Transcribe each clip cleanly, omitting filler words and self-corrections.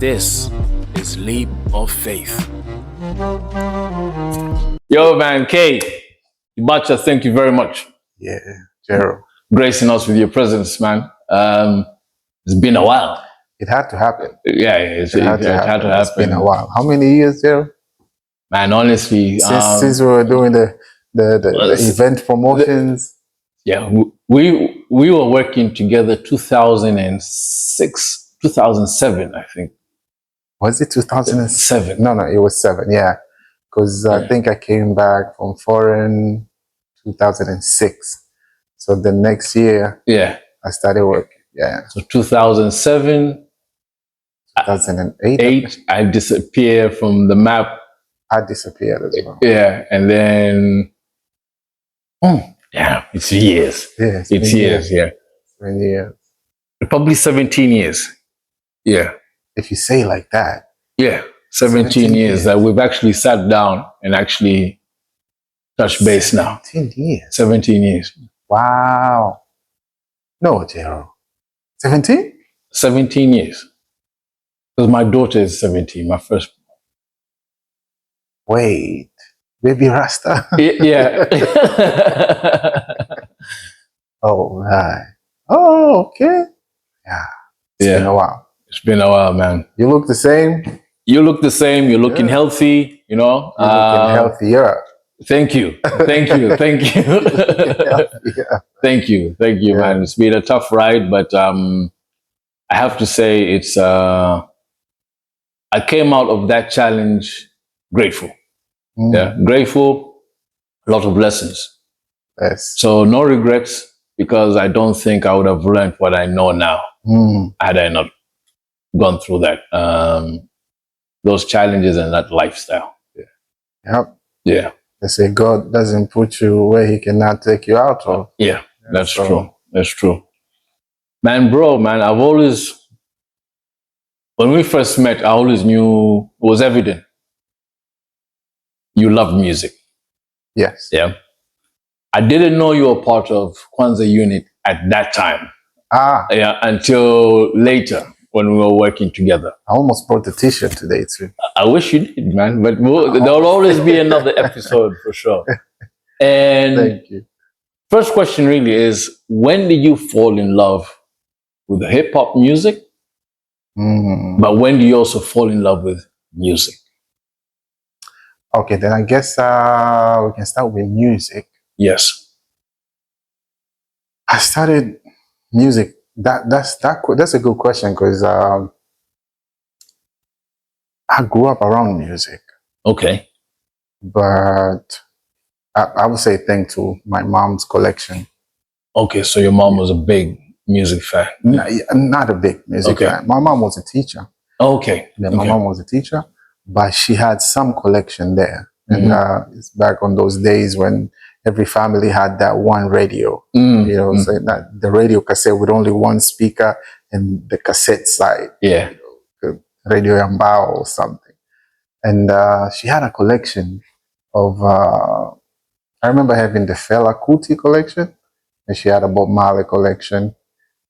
This is Leap of Faith. Yo, man, Kay, Ibacha, thank you very much. Yeah, Gerald. Gracing us with your presence, man. It's been a while. It had to happen. Yeah, it had to happen. It's been a while. How many years, Gerald? Man, honestly, Since we were doing the event promotions. We were working together 2006, 2007, I think. Was it 2007? No, it was 7. Yeah, because I think I came back from foreign 2006. So the next year, I started working. Yeah. So 2007, 2008, I disappeared from the map. I disappeared as well. Yeah, and then it's years. Yeah, it's years. Yeah, 20 years. Probably 17 years. Yeah. If you say like that. Yeah, 17 years that we've actually sat down and actually touched base now. 17 years. 17 years. Wow. No, Gerald. 17? 17 years. Because my daughter is 17, my first. Wait, baby Rasta? Yeah. Oh, right. Oh, okay. Yeah. It's been a while. It's been a while, man. You look the same. You look the same. You're looking healthy, you know. You're looking healthier. Thank you. Thank you. Thank you. Thank you. Thank you, man. It's been a tough ride, but I have to say it's I came out of that challenge grateful. Yeah, grateful, a lot of lessons. Yes. So no regrets, because I don't think I would have learned what I know now had I not gone through that those challenges and that lifestyle. Yep. Yeah. They say God doesn't put you where He cannot take you out of. Yeah, that's true. That's true. Man, I've always, when we first met, I always knew, it was evident, you loved music. Yes. Yeah. I didn't know you were part of Kwanza Unit at that time. Yeah, until later when we were working together. I almost brought the t-shirt today too. I wish you did, man, but there'll always be another episode for sure. And thank you. First question really is, when did you fall in love with hip hop music? But when do you also fall in love with music? Okay, then I guess we can start with music. Yes. I started music. That's a good question, because I grew up around music. Okay. But I would say thanks to my mom's collection. Okay, so your mom was a big music fan. Not a big music fan. My mom was a teacher. Okay. Yeah, my mom was a teacher, but she had some collection there. And it's back on those days when every family had that one radio. You know, so that the radio cassette with only one speaker and the cassette side. Yeah. You know, Radio Yambao or something. And she had a collection of, I remember having the Fela Kuti collection, and she had a Bob Marley collection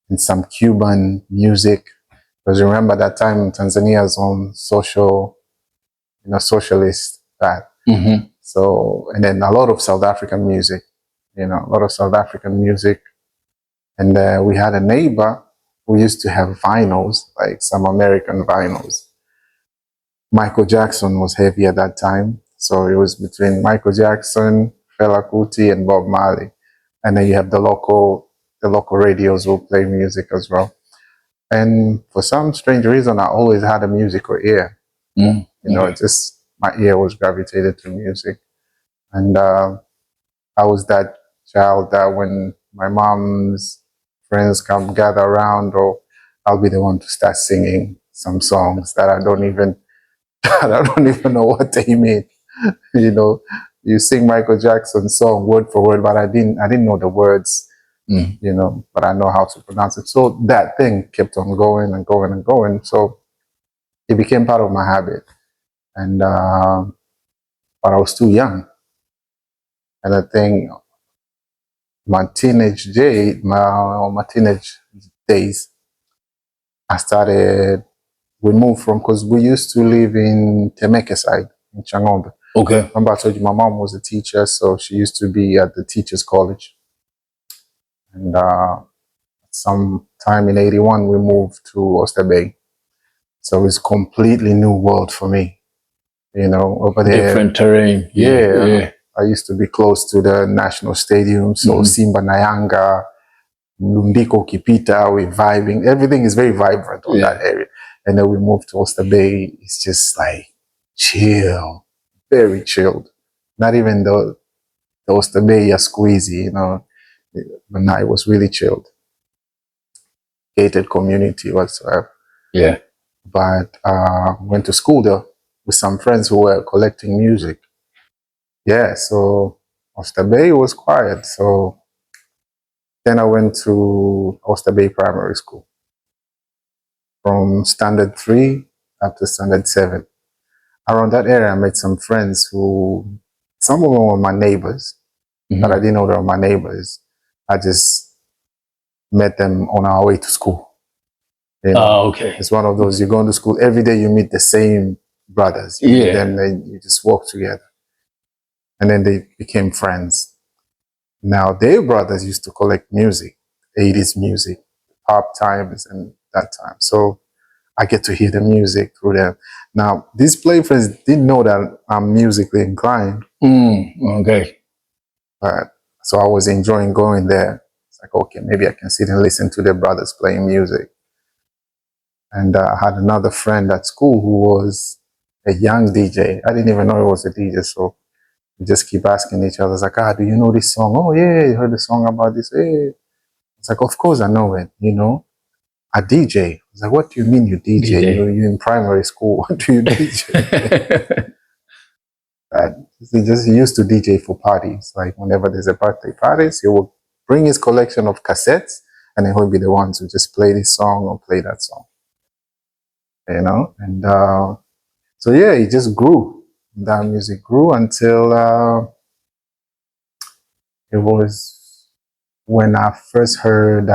and some Cuban music. Because remember that time Tanzania's on socialist path. So, and then a lot of South African music, And we had a neighbor who used to have vinyls, like some American vinyls. Michael Jackson was heavy at that time. So it was between Michael Jackson, Fela Kuti, and Bob Marley. And then you have the local radios will play music as well. And for some strange reason, I always had a musical ear. Just my ear was gravitated to music. And I was that child that when my mom's friends come gather around, or I'll be the one to start singing some songs that I don't even know what they mean. You sing Michael Jackson's song word for word, but I didn't know the words, but I know how to pronounce it. So that thing kept on going and going and going. So it became part of my habit. And, but I was too young. And I think my teenage days, I started we moved from, because we used to live in Temeke side, in Changombe. Okay. Remember I told you my mom was a teacher, so she used to be at the teachers college. And sometime in 81, we moved to Oyster Bay. So it's completely new world for me. You know, over there. Different terrain. Yeah. I used to be close to the national stadium. So Simba Nayanga, Lumbiko Kipita, we're vibing. Everything is very vibrant on that area. And then we moved to Oyster Bay. It's just like chill, very chilled. Not even the Oyster Bay are squeezy, you know. But now it was really chilled. Gated community whatsoever. Yeah. But went to school there with some friends who were collecting music. Yeah, so Oyster Bay was quiet. So then I went to Oyster Bay Primary School. From standard 3 up to standard 7. Around that area, I met some friends who, some of them were my neighbors, but I didn't know they were my neighbors. I just met them on our way to school. You know, okay. It's one of those, you go to school, every day you meet the same brothers. You meet them, then you just walk together. And then they became friends. Now, their brothers used to collect music, 80s music, pop times and that time. So I get to hear the music through them. Now, these play friends didn't know that I'm musically inclined. Okay. But so I was enjoying going there. It's like, okay, maybe I can sit and listen to their brothers playing music. And I had another friend at school who was a young DJ. I didn't even know he was a DJ, so we just keep asking each other, like, do you know this song? Oh, yeah, you heard the song about this? Hey. It's like, of course I know it, you know. A DJ. I was like, what do you mean you DJ? You're in primary school. What do you DJ? He used to DJ for parties. Like whenever there's a birthday parties, he will bring his collection of cassettes and then he'll be the ones who just play this song or play that song. You know? And so yeah, it just grew. That music grew until it was when I first heard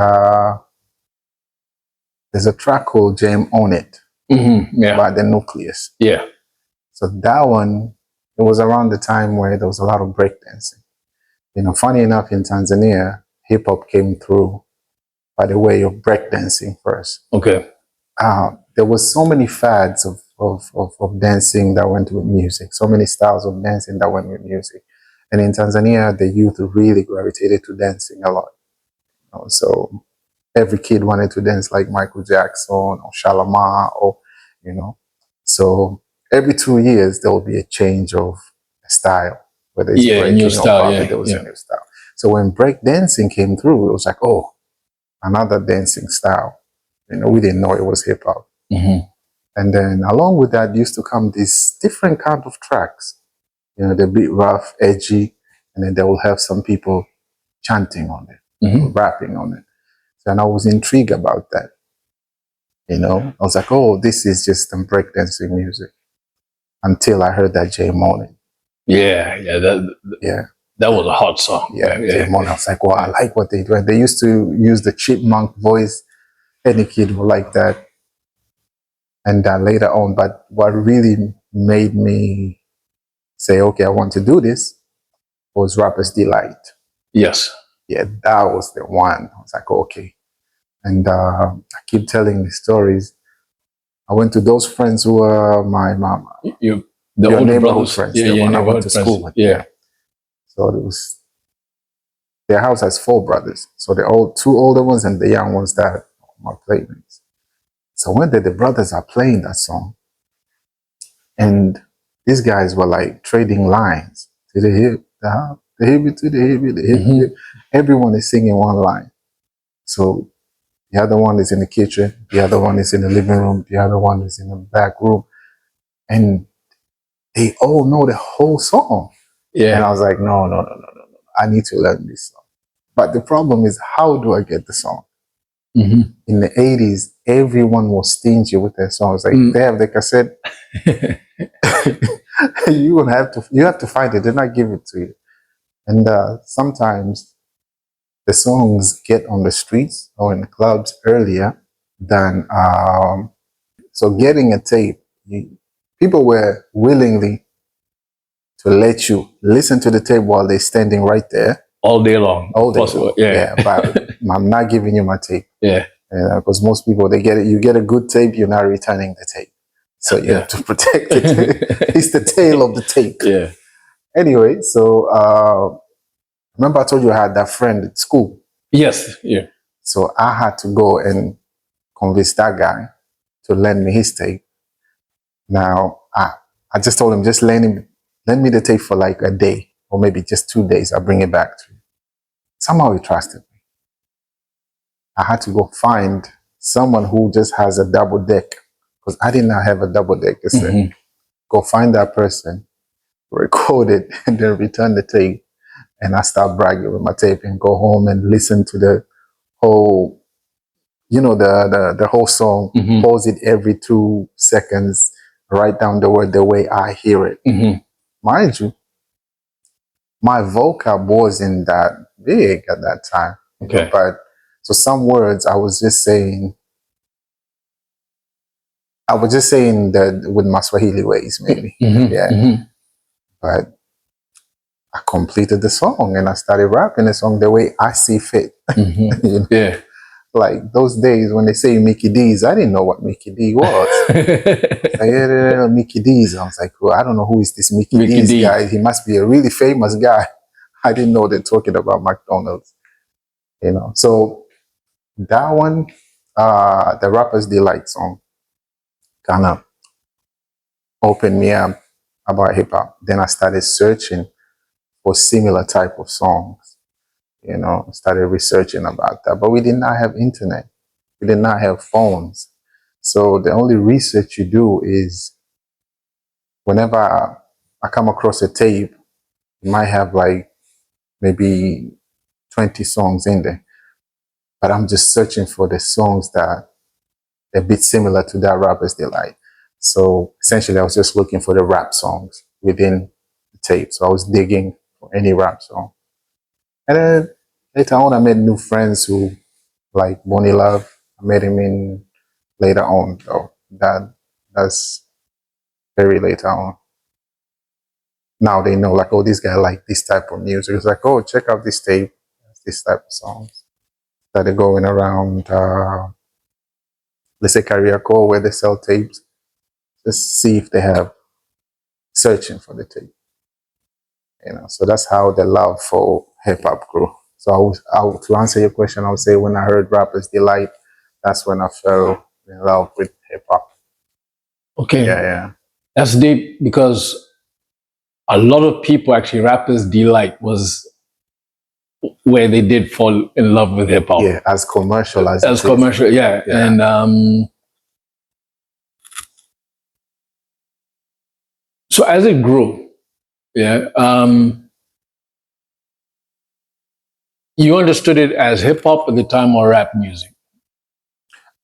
there's a track called Jam On It by The Nucleus. Yeah. So that one, it was around the time where there was a lot of breakdancing. You know, funny enough, in Tanzania, hip hop came through by the way of breakdancing first. Okay. There was so many fads of dancing that went with music, so many styles of dancing that went with music. And in Tanzania, the youth really gravitated to dancing a lot. You know, so every kid wanted to dance like Michael Jackson or Shalamar or, you know. So every 2 years, there will be a change of style, whether it's breaking new style, or popping, there was a new style. So when break dancing came through, it was like, oh, another dancing style. You know, we didn't know it was hip hop. And then along with that used to come these different kind of tracks. You know, they're a bit rough, edgy, and then they will have some people chanting on it, rapping on it. And I was intrigued about that. You know, I was like, oh, this is just some breakdancing music. Until I heard that Jam On It. That was a hot song. Jam On It. I was like, well, I like what they do. And they used to use the chipmunk voice. Any kid would like that. And later on, but what really made me say, okay, I want to do this was Rapper's Delight. Yes. Yeah, that was the one. I was like, okay. And I keep telling the stories. I went to those friends who were my mom. Your neighborhood brothers. friends. Yeah, the your one I neighborhood went to friends. school with. Yeah. So it was, their house has 4 brothers. So the 2 older ones and the young ones that are my playmates. So when the brothers are playing that song, and these guys were like trading lines to the hip, the hip to the hip, the hip. Everyone is singing one line. So the other one is in the kitchen, the other one is in the living room, the other one is in the back room. And they all know the whole song. Yeah. And I was like, no. I need to learn this song. But the problem is, how do I get the song? In the 80s, everyone was stingy with their songs. Like they have the cassette. You have to find it. They're not give it to you. And sometimes the songs get on the streets or in the clubs earlier than So getting a tape, people were willingly to let you listen to the tape while they're standing right there. All day long. All day Possible. long. Yeah. But I'm not giving you my tape. Yeah. Because most people, they get it. You get a good tape, you're not returning the tape. So you have to protect it. It's the tail of the tape. Yeah. Anyway, so remember I told you I had that friend at school. Yes. Yeah. So I had to go and convince that guy to lend me his tape. Now, I just told him, just lend me the tape for like a day or maybe just 2 days. I'll bring it back to you. Somehow he trusted me. I had to go find someone who just has a double deck because I did not have a double deck. I said, go find that person, record it, and then return the tape. And I start bragging with my tape and go home and listen to the whole, the whole song, pause it every 2 seconds, write down the word the way I hear it. Mind you, my vocab wasn't that big at that time. Okay. But so some words I was just saying that with my Swahili ways, maybe. But I completed the song and I started rapping the song the way I see fit. Yeah. Like those days when they say Mickey D's, I didn't know what Mickey D was. Mickey D's. I was like, well, I don't know who is this Mickey D's guy. He must be a really famous guy. I didn't know they're talking about McDonald's. So that one, the Rapper's Delight song, kind of opened me up about hip hop. Then I started searching for similar type of songs. Started researching about that. But we did not have internet. We did not have phones. So the only research you do is whenever I come across a tape, it might have like maybe 20 songs in there. But I'm just searching for the songs that are a bit similar to that Rapper's Delight. So essentially I was just looking for the rap songs within the tape. So I was digging for any rap song. And then later on I made new friends who like Bonnie Love. I met him in later on though. That's very later on. Now they know like, oh, this guy like this type of music. It's like, oh, check out this tape, this type of songs. Started going around let's say Kariako where they sell tapes. Just see if they have searching for the tape. So that's how the love for hip hop grew. So to answer your question, I would say when I heard Rapper's Delight, that's when I fell in love with hip hop. Okay. Yeah. That's deep because a lot of people actually Rapper's Delight was where they did fall in love with hip hop. Yeah, as commercial as commercial, yeah. And so as it grew, you understood it as hip hop at the time or rap music?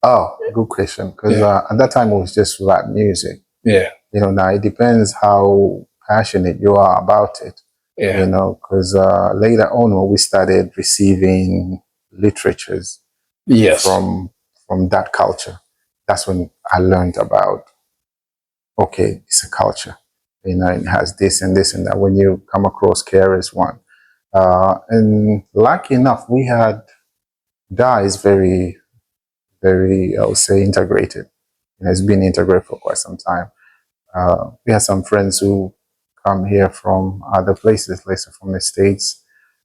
Oh, good question. Because at that time it was just rap music. Yeah. Now it depends how passionate you are about it. Yeah. Because later on when we started receiving literatures from that culture, that's when I learned about, okay, it's a culture. It has this and this and that. When you come across KRS-One. And lucky enough, we had guys very, very, I would say, integrated. It has been integrated for quite some time. We had some friends who come here from other places, like from the States,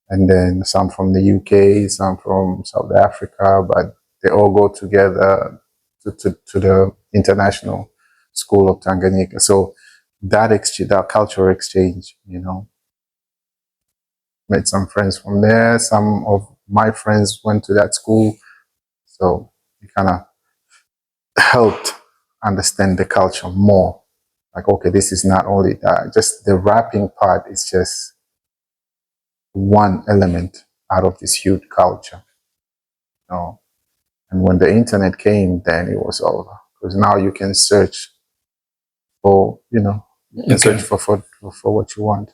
and then some from the UK, some from South Africa, but they all go together to the International School of Tanganyika. So that exchange, that cultural exchange, made some friends from there. Some of my friends went to that school. So it kind of helped understand the culture more. Like, okay, this is not only that, just the rapping part is just one element out of this huge culture. And when the internet came, then it was over. Because now you can search for, search for what you want.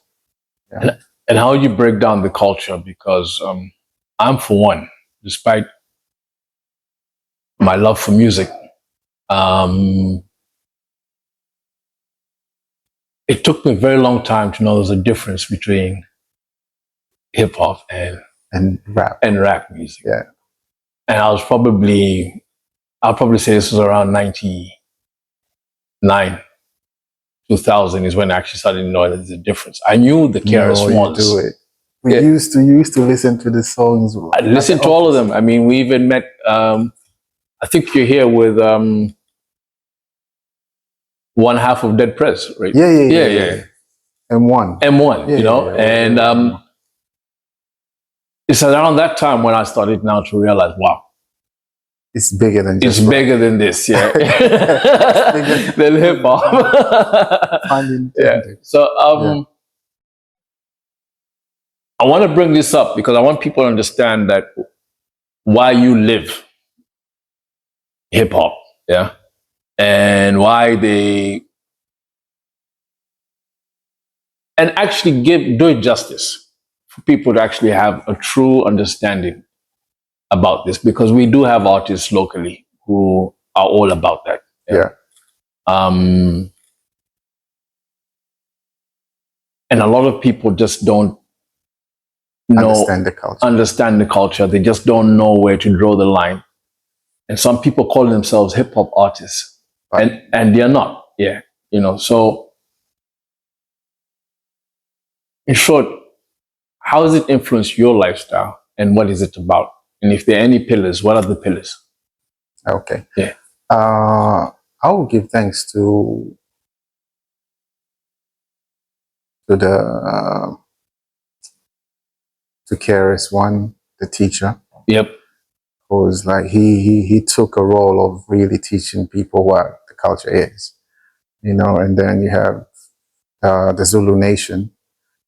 Yeah. And how you break down the culture? Because I'm, for one, despite my love for music, it took me a very long time to know there's a difference between hip hop And rap. and rap music. Yeah. And I'll probably say this was around 99, 2000 is when I actually started knowing there's a difference. I knew the KRS You do it. We used to listen to the songs. I listened to all of them. I mean, we even met. I think you're here with one half of Dead Prez, right? Yeah. M1. M1, Yeah, you know, and it's around that time when I started now to realize, wow, it's bigger than just it's bigger than this, yeah, than hip hop. Yeah. So I want to bring this up because I want people to understand that why you live hip hop, yeah, and why they and actually do it justice for people to actually have a true understanding about this, because we do have artists locally who are all about that. Yeah. And a lot of people just don't understand the culture. They just don't know where to draw the line. And some people call themselves hip hop artists, right. and they're not. Yeah, you know. So, in short, how has it influenced your lifestyle, and what is it about? And if there are any pillars, what are the pillars? Okay. Yeah. I will give thanks to the to KRS-One, the teacher. Yep. Who's like he took a role of really teaching people what the culture is, you know. And then you have the Zulu Nation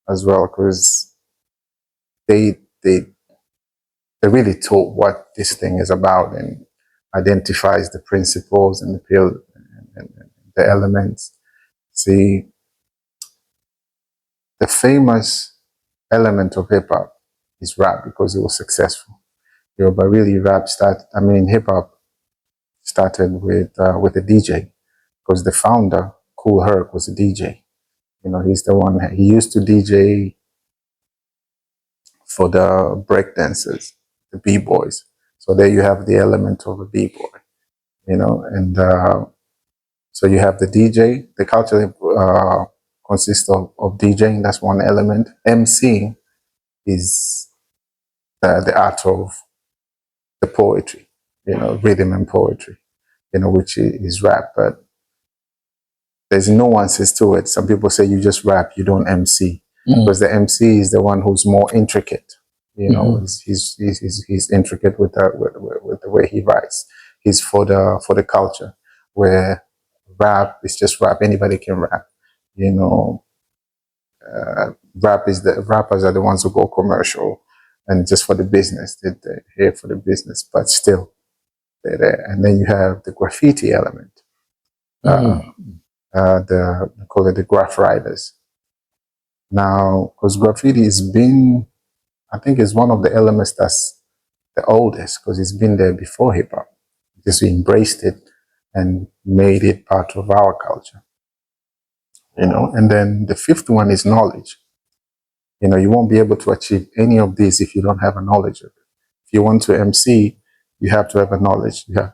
as well, because they really taught what this thing is about and identifies the principles and and the elements. See, the famous element of hip hop is rap because it was successful. You know, but really hip hop started with a DJ, because the founder, Cool Herc, was a DJ. You know, he's the one. He used to DJ for the breakdancers, the b-boys. So there you have the element of a b-boy. You know, and so you have the DJ. The culture consists of DJing. That's one element. MC is the art of the poetry. You know, rhythm and poetry. You know, which is rap, but there's nuances to it. Some people say you just rap, you don't MC, because the MC is the one who's more intricate. You know, he's intricate with the way he writes. He's for the culture, where rap is just rap. Anybody can rap. You know, rappers are the ones who go commercial and just for the business. They're here for the business, but still they're there. And then you have the graffiti element. They call it the graph riders. Now, because graffiti has been, I think it's one of the elements that's the oldest, because it's been there before hip hop. Just we embraced it and made it part of our culture. You know, and then the fifth one is knowledge. You know, you won't be able to achieve any of these if you don't have a knowledge of it. If you want to MC, you have to have a knowledge. Yeah.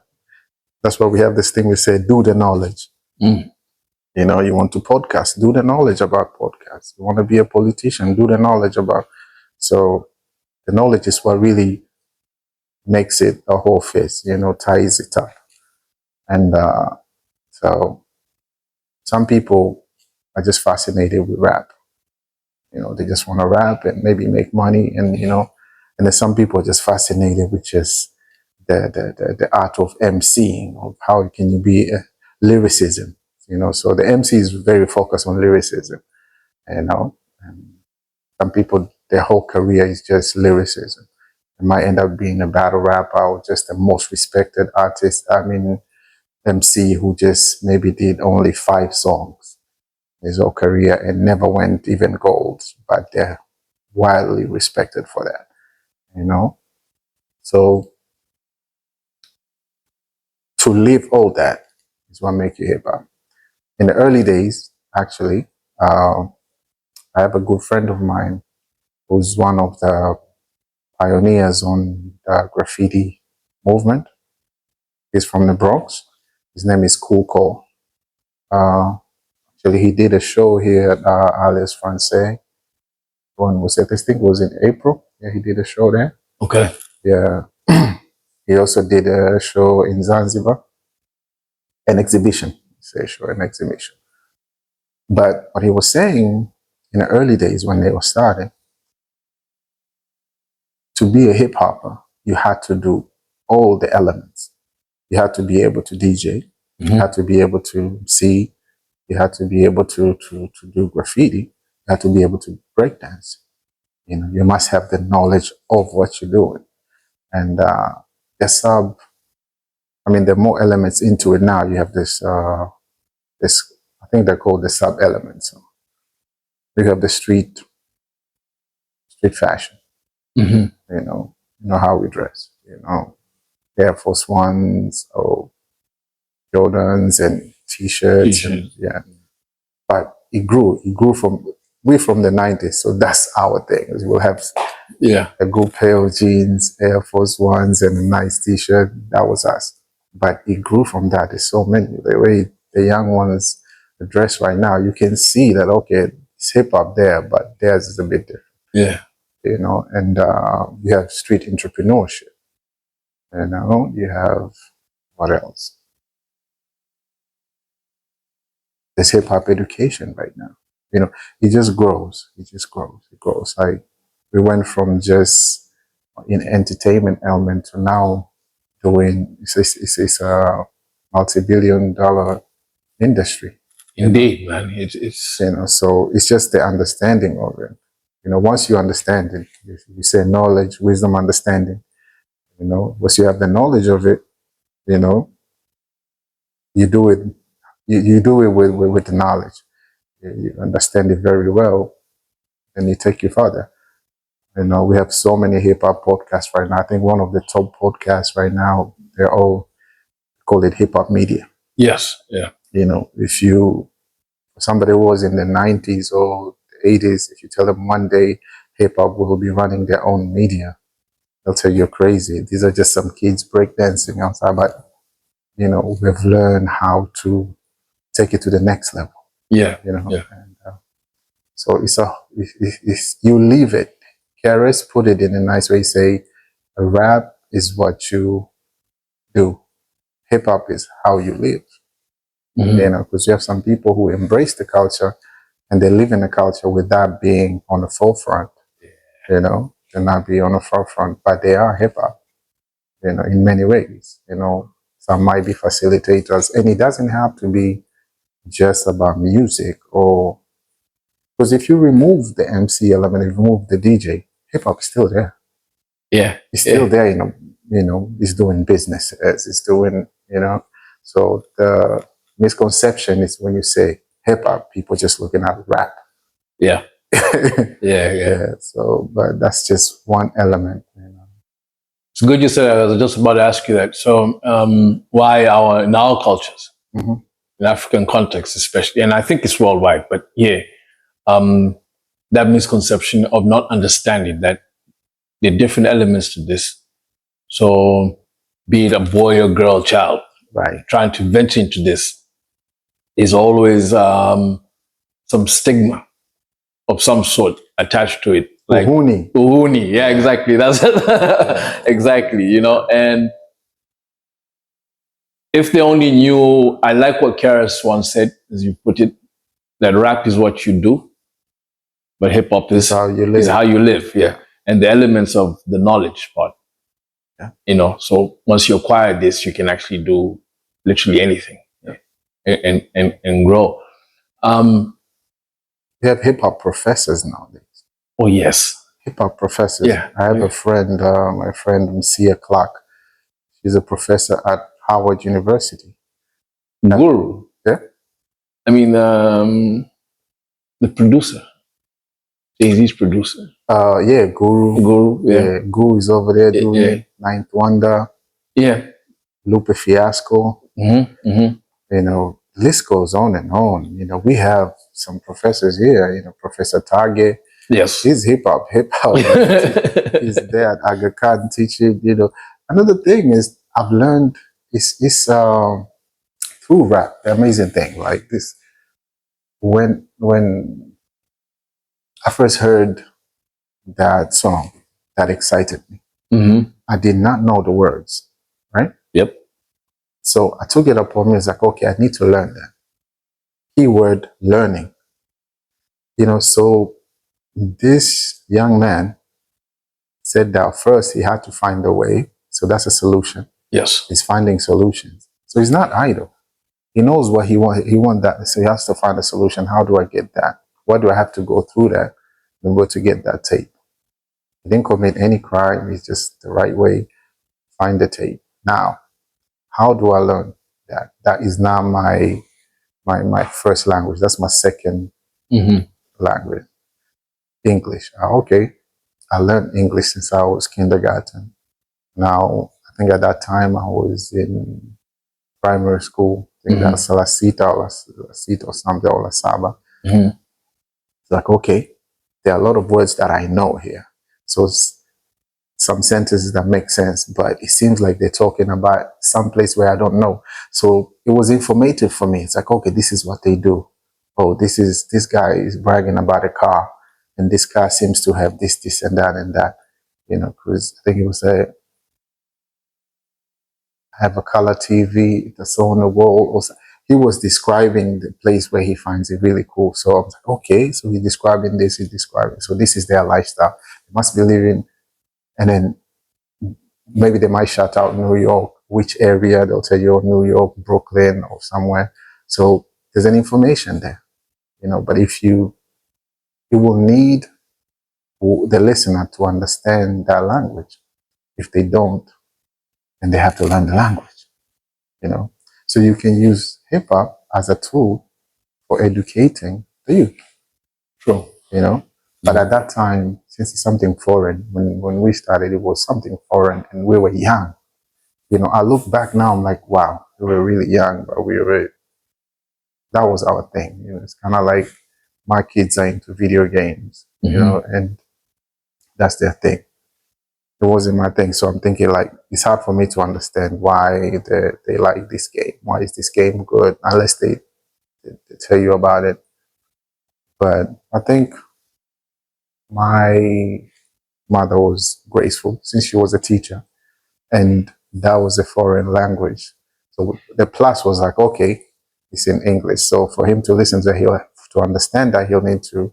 That's why we have this thing we say, do the knowledge. You know, you want to podcast, do the knowledge about podcasts. You want to be a politician, do the knowledge about. So the knowledge is what really makes it a whole face, you know, ties it up. And so some people are just fascinated with rap. You know, they just want to rap and maybe make money, and you know, and then some people are just fascinated with just the art of MCing, of how can you be lyricism. You know, so the MC is very focused on lyricism. You know, and some people, their whole career is just lyricism. It might end up being a battle rapper or just the most respected artist. MC who just maybe did only 5 songs his whole career and never went even gold, but they're widely respected for that. You know, so to live all that is what makes you hip hop. In the early days, actually, I have a good friend of mine who's one of the pioneers on the graffiti movement. He's from the Bronx. His name is Cool. Actually, he did a show here at Alice Francais. When was it? I think it was in April. Yeah, he did a show there. Okay. Yeah. He also did a show in Zanzibar, an exhibition. Say show, an exhibition. But what he was saying in the early days when they were starting, to be a hip hopper, you had to do all the elements. You had to be able to DJ. You had to be able to see. You had to be able to do graffiti. You had to be able to break dance. You know, you must have the knowledge of what you're doing. And the sub, I mean, there are more elements into it now. You have this, I think they're called the sub elements. So you have the street fashion. You know how we dress. You know, Air Force Ones or Jordans and T-shirts. And, yeah, but it grew. It grew from the 90s, so that's our thing. We'll have a good pair of jeans, Air Force Ones, and a nice T-shirt. That was us. But it grew from that. There's so many. The way the young ones dress right now, you can see that, okay, it's hip hop there, but theirs is a bit different. Yeah. You know, and you have street entrepreneurship. You know, you have, what else? There's hip hop education right now. You know, it just grows. It just grows. It grows. Like, we went from just in entertainment element to now doing, it's a multi-billion-dollar industry. Indeed, man. It's you know, so it's just the understanding of it. You know, once you understand it, you say knowledge, wisdom, understanding. You know, once you have the knowledge of it, you know, you do it. You do it with the knowledge. You understand it very well, and you take it further. You know, we have so many hip hop podcasts right now. I think one of the top podcasts right now, they're all call it hip hop media. Yes, yeah. You know, if you somebody who was in the 90s or 80s, if you tell them one day hip hop will be running their own media, they'll tell you you're crazy. These are just some kids breakdancing outside, but you know, we've learned how to take it to the next level. Yeah, you know, yeah. and so it's you leave it. Karis put it in a nice way. Say, a rap is what you do. Hip hop is how you live. You know, because you have some people who embrace the culture and they live in the culture without being on the forefront. You know, they're not be on the forefront, but they are hip hop. You know, in many ways. You know, some might be facilitators, and it doesn't have to be just about music, or because if you remove the MC element, if you remove the DJ, hip hop is still there. Yeah, it's still there. You know, it's doing business, it's doing. You know, so the misconception is when you say hip hop, people just looking at rap. Yeah, yeah. So, but that's just one element. You know. It's good you said that. I was just about to ask you that. So, why in our cultures, in African context especially, and I think it's worldwide, but yeah, that misconception of not understanding that there are different elements to this. So, be it a boy or girl child, right, trying to venture into this is always some stigma of some sort attached to it. Like Uhuni. Yeah, exactly. That's exactly, you know, and if they only knew, I like what Karis once said, as you put it, that rap is what you do, but hip hop is how you live. Yeah. And the elements of the knowledge part. Yeah. You know, so once you acquire this, you can actually do literally anything. Yeah. And grow. We have hip hop professors nowadays. Oh yes. Hip hop professors. Yeah. I have a friend, my friend Sia Clark. She's a professor at Howard University. Guru. Yeah. I mean, the producer. Jay-Z's producer. Yeah, Guru. Yeah. Guru is over there doing Ninth Wonder. Yeah. Lupe Fiasco. You know, list goes on and on. You know, we have some professors here, you know, Professor Tage. Yes. He's hip hop. He's there at Aga Khan teaching, you know. Another thing is I've learned is through rap, the amazing thing. Like this, when I first heard that song, that excited me. Mm-hmm. I did not know the words, right? Yep. So I took it upon me. It's like, okay, I need to learn that. Keyword learning. You know, so this young man said that first he had to find a way. So that's a solution. Yes. He's finding solutions. So he's not idle. He knows what he wants. He wants that. So he has to find a solution. How do I get that? What do I have to go through that in order to get that tape? He didn't commit any crime. It's just the right way. Find the tape. Now, how do I learn that? That is now my first language. That's my second language. English. Okay. I learned English since I was kindergarten. Now, I think at that time I was in primary school. I think that's La Cita or something, or La Saba. It's like, okay, there are a lot of words that I know here. So some sentences that make sense, but it seems like they're talking about some place where I don't know. So it was informative for me. It's like, okay, this is what they do. Oh, this guy is bragging about a car, and this car seems to have this, and that. You know, because I think it was have a color TV that's on the wall. He was describing the place where he finds it really cool. So I was like, okay, so he's describing this, so this is their lifestyle. They must be living, and then maybe they might shout out New York, which area, they'll tell you New York, Brooklyn, or somewhere. So there's an information there, you know, but you will need the listener to understand that language. If they don't, then they have to learn the language, you know. So you can use hip hop as a tool for educating the youth. True. You know, but at that time, since it's something foreign, when we started, it was something foreign, and we were young. You know, I look back now, I'm like, wow, we were really young, but that was our thing. You know, it's kind of like my kids are into video games, you know, and that's their thing. It wasn't my thing. So I'm thinking, like, it's hard for me to understand why they like this game. Why is this game good? Unless they tell you about it. But I think my mother was graceful since she was a teacher, and that was a foreign language. So the plus was like, okay, it's in English. So for him to listen to, he'll have to understand that, he'll need to.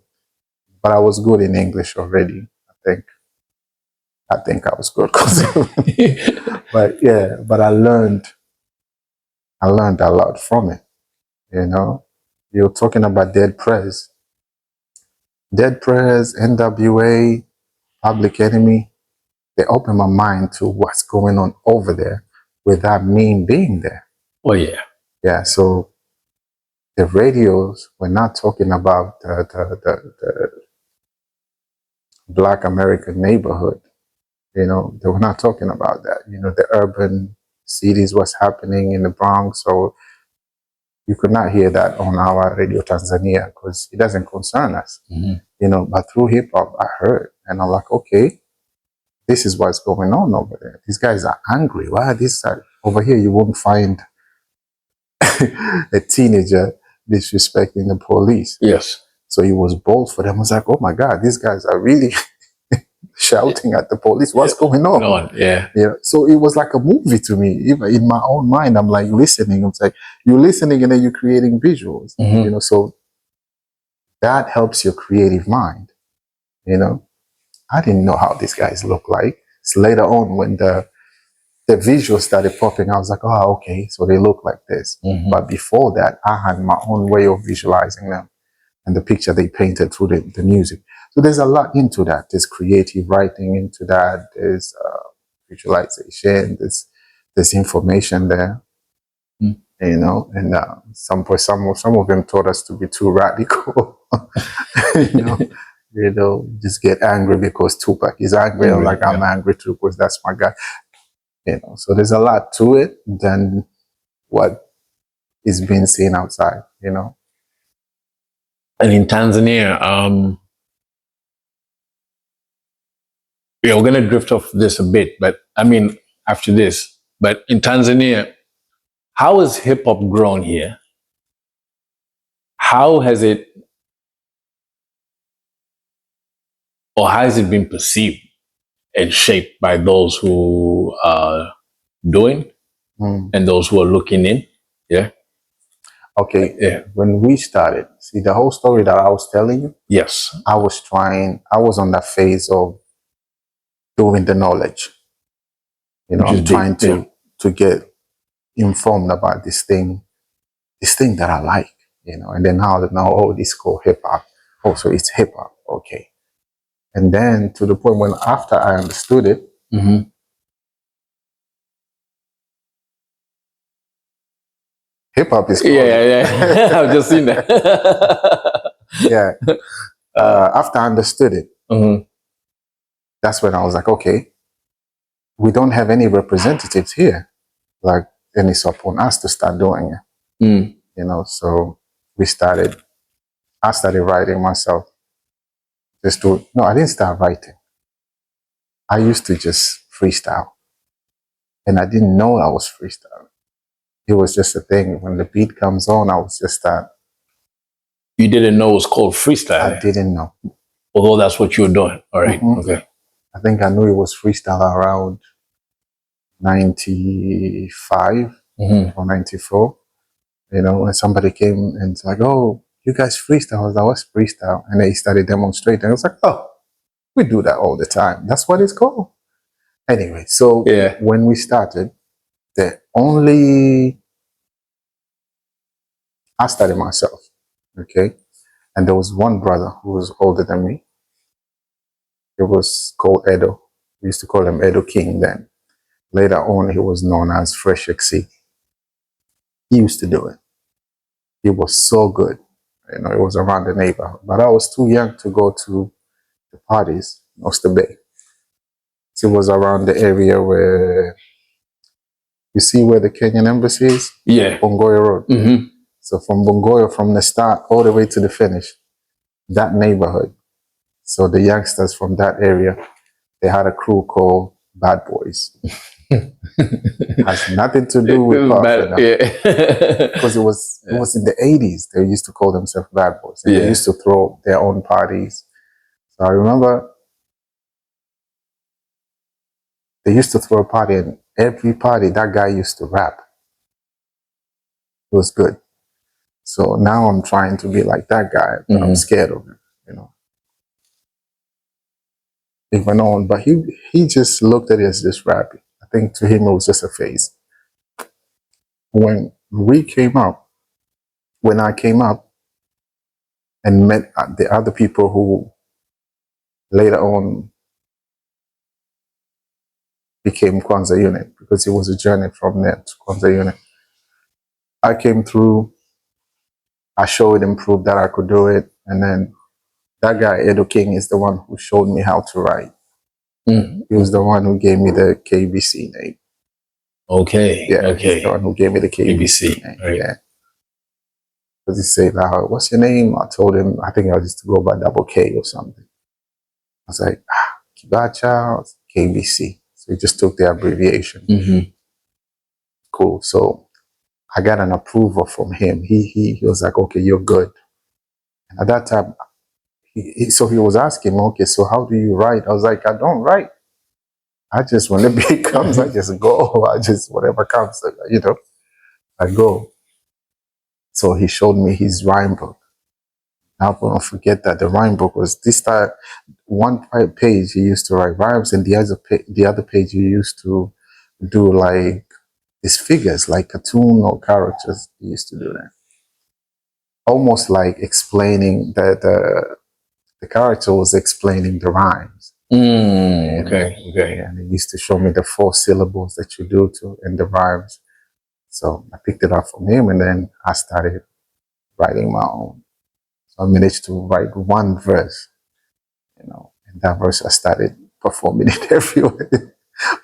But I was good in English already. I think I was good. But yeah, but I learned a lot from it. You know, you're talking about Dead Prez, NWA, Public Enemy. They opened my mind to what's going on over there without me being there. Oh yeah. Yeah. So the radios were not talking about the Black American neighborhood. You know, they were not talking about that. You know, the urban cities, what's happening in the Bronx. So you could not hear that on our Radio Tanzania because it doesn't concern us. You know, but through hip hop, I heard, and I'm like, okay, this is what's going on over there. These guys are angry. Why this over here? You won't find a teenager disrespecting the police. Yes. So he was bold for them. I was like, oh my God, these guys are really shouting at the police. What's going on? Yeah. Yeah. So it was like a movie to me. Even in my own mind, I'm like listening. I'm like, you're listening and then you're creating visuals. You know, so that helps your creative mind. You know, I didn't know how these guys look like. It's later on when the visuals started popping, I was like, oh, okay, so they look like this. But before that, I had my own way of visualizing them and the picture they painted through the music. So there's a lot into that. There's creative writing into that. There's visualization. There's information there. You know, and some of them taught us to be too radical. you know, just get angry because Tupac is angry. I'm like, I'm angry too because that's my guy. You know, so there's a lot to it than what is being seen outside, you know. And in Tanzania, yeah, we're gonna drift off this a bit, but I mean after this. But in Tanzania, how has hip hop grown here? How has it, or how has it been perceived and shaped by those who are doing and those who are looking in? Yeah. Okay, Yeah. when we started, see the whole story that I was telling you, Yes. I was on that phase of doing the knowledge. You know, Which is I'm trying deep. Yeah. to get informed about this thing that I like, you know, and then now that now, oh, this is called hip hop. Oh, so it's hip hop. Okay. And then to the point when after I understood it, Mm-hmm. hip hop is Yeah. I've just seen that. yeah. After I understood it, Mm-hmm. that's when I was like, okay, we don't have any representatives here. Like, then it's upon us to start doing it. Mm. You know, so I started writing myself. No, I didn't start writing. I used to just freestyle. And I didn't know I was freestyling. It was just a thing. When the beat comes on, I was just start. You didn't know it was called freestyle. I didn't know. Although that's what you were doing. All right. Mhm. Okay. I think I knew it was freestyle around 95 or 94. You know, when somebody came and it's like, oh, you guys freestyle. I was like, what's freestyle? And they started demonstrating. I was like, oh, we do that all the time. That's what it's called. Anyway, so Yeah. when we started, I started myself. Okay. And there was one brother who was older than me. It was called Edo. We used to call him Edo King then. Later on, he was known as Fresh XC. He used to do it. He was so good. You know, it was around the neighborhood. But I was too young to go to the parties, Oyster Bay. So it was around the area where you see where the Kenyan embassy is? Yeah. Bongoyo Road. Mm-hmm. So from Bongoyo, from the start all the way to the finish, that neighborhood. So the youngsters from that area, they had a crew called Bad Boys. Has nothing to do with Puff, you know? Because it was in the 80s. They used to call themselves Bad Boys. And they used to throw their own parties. So I remember they used to throw a party, and every party that guy used to rap. It was good. So now I'm trying to be like that guy, but I'm scared of him, you know. He went on, but he just looked at it as just rapping. I think to him it was just a phase. When I came up and met the other people who later on became Kwanza Unit, because it was a journey from there to Kwanza Unit. I came through, I showed and proved that I could do it, and then that guy, Edo King, is the one who showed me how to write. He was the one who gave me the KBC name. Okay. Yeah, Okay. he's the one who gave me the KBC name. Right. Yeah. Because he said, what's your name? I told him, I think I used to go by double K or something. I was like, Kibacha, KBC. So he just took the abbreviation. Mm-hmm. Cool. So I got an approval from him. He was like, okay, you're good. And at that time, so he was asking, okay, so how do you write? I was like, I don't write. I just, when the beat comes, I just go. I just, whatever comes, you know, I go. So he showed me his rhyme book. Now, don't forget that the rhyme book was this time, one page he used to write rhymes, and the other page he used to do like these figures, like cartoon or characters. He used to do that. Almost like explaining the character was explaining the rhymes. Okay. And he used to show me the 4 syllables that you do in the rhymes. So I picked it up from him, and then I started writing my own. So I managed to write one verse, you know, and that verse I started performing it everywhere.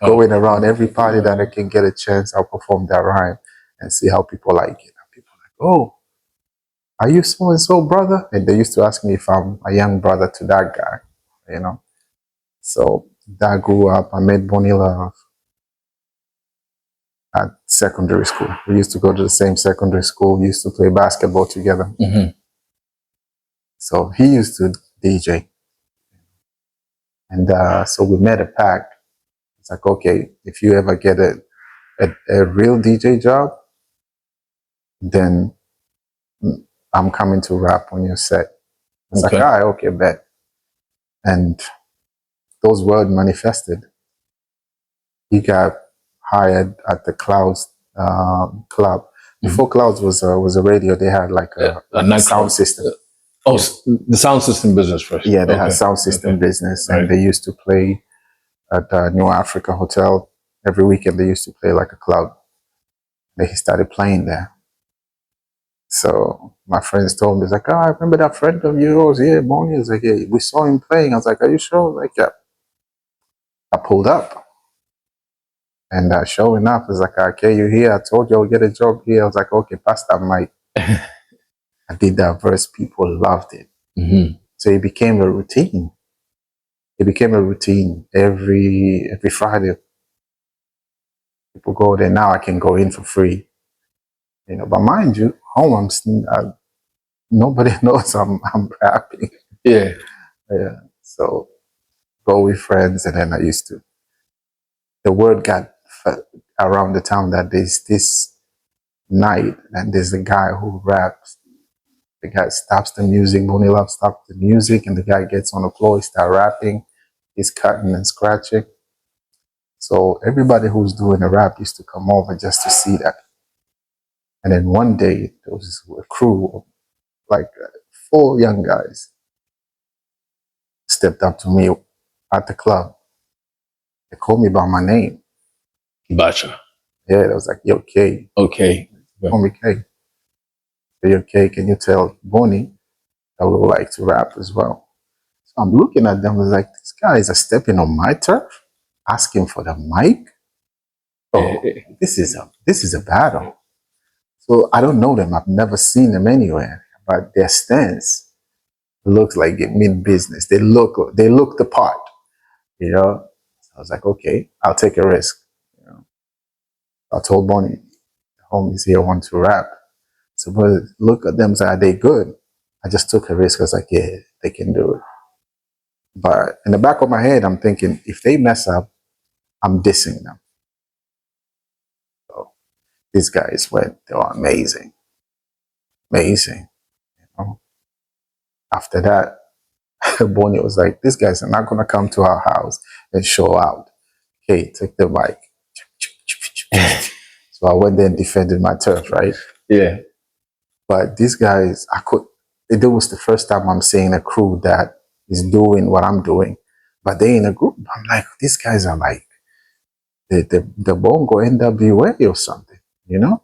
Going around every party that I can get a chance, I'll perform that rhyme and see how people like it. oh, are you so and so brother? And they used to ask me if I'm a young brother to that guy, you know. So that grew up. I met Bonnie Love at secondary school. We used to go to the same secondary school. We used to play basketball together. Mm-hmm. So he used to DJ. And so we met a pact. It's like, okay, if you ever get a real DJ job, then I'm coming to rap on your set. It's Okay. like, okay, bet. And those words manifested. He got hired at the Clouds club. Before Clouds was a radio, they had like a sound system. Oh, the sound system business first. Yeah, they had sound system business, and they used to play at the New Africa Hotel. Every weekend they used to play like a club. And he started playing there. So my friends told me, it's like, I remember that friend of yours, yeah, Bonnie. It's like, yeah, we saw him playing. I was like, are you sure? Like, yeah. I pulled up. And showing up, it's like, okay, you here? I told you I'll get a job here. I was like, okay, pass that mic. I did that verse. People loved it. Mm-hmm. So it became a routine. It became a routine every Friday. People go there. Now I can go in for free. You know, but mind you, home nobody knows I'm rapping. Yeah. Yeah. So go with friends, and then I used to. The word got around the town that there's this night, and there's a guy who raps. The guy stops the music. Bonnie Love stops the music, and the guy gets on the floor. He starts rapping. He's cutting and scratching. So everybody who's doing a rap used to come over just to see that. And then one day there was a crew of like 4 young guys stepped up to me at the club. They called me by my name. Gotcha. Yeah, I was like, yo, K. Okay. Call me K. Yo, K, can you tell Bonnie that we would like to rap as well? So I'm looking at them, I was like, these guys are stepping on my turf, asking for the mic. Oh, this is a battle. So I don't know them. I've never seen them anywhere, but their stance looks like it mean business. They look the part, you know. So I was like, okay, I'll take a risk. You know, I told Bonnie, the homies here want to rap. So, but look at them, say, are they good? I just took a risk. I was like, yeah, they can do it. But in the back of my head, I'm thinking, if they mess up, I'm dissing them. So these guys they were amazing. Amazing. You know? After that, Bonnie was like, these guys are not going to come to our house and show out. Okay, take the mic. So I went there and defended my turf, right? Yeah. But these guys, it was the first time I'm seeing a crew that is doing what I'm doing. But they in a group, I'm like, these guys are like the Bongo NWA or something, you know?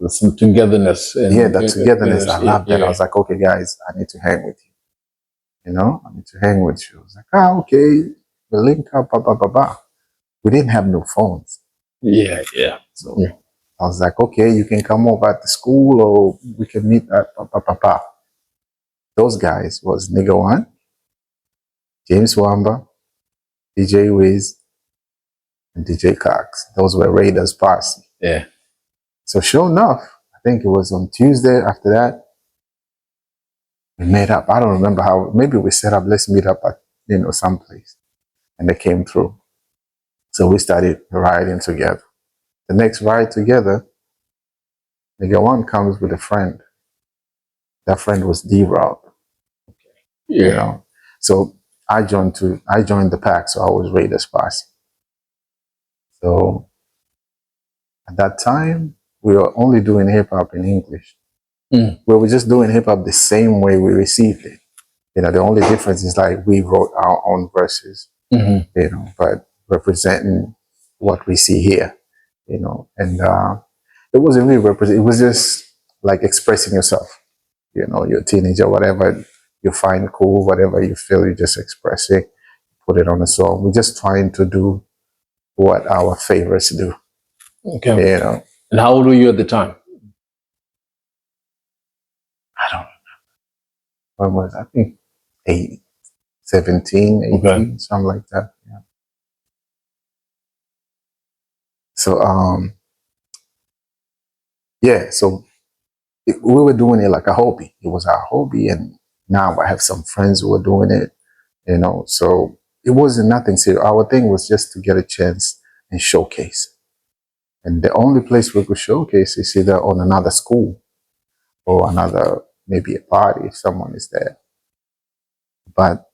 Some togetherness. The togetherness. I love that. I was like, okay, guys, I need to hang with you. You know, I need to hang with you. I was like, okay, we'll link up, blah, blah, blah, blah. We didn't have no phones. Yeah. So I was like, okay, you can come over at the school or we can meet at blah, blah, blah, blah. Those guys was Nigga One, James Wamba, DJ Wiz, and DJ Cox. Those were Raiders posse. Yeah. So sure enough, I think it was on Tuesday after that, we met up. I don't remember how. Maybe we set up, let's meet up at, someplace. And they came through. So we started riding together. The next ride together, Nigga One comes with a friend. That friend was D-Rob. Yeah. You know. So I joined the pack, so I was Raiders posse. So at that time, we were only doing hip hop in English. We were just doing hip hop the same way we received it. You know, the only difference is like we wrote our own verses, you know, but representing what we see here, you know. And it wasn't really it was just like expressing yourself. You know, you're a teenager, whatever you find cool, whatever you feel, you just express it, put it on a song. We're just trying to do what our favorites do. Okay. You know. And how old were you at the time? when was I think 17, 18, Okay. something like that. Yeah. So yeah, so we were doing it like a hobby. It was our hobby, and now I have some friends who are doing it. So it wasn't nothing serious. Our thing was just to get a chance and showcase. And the only place we could showcase is either on another school or another, maybe a party if someone is there. But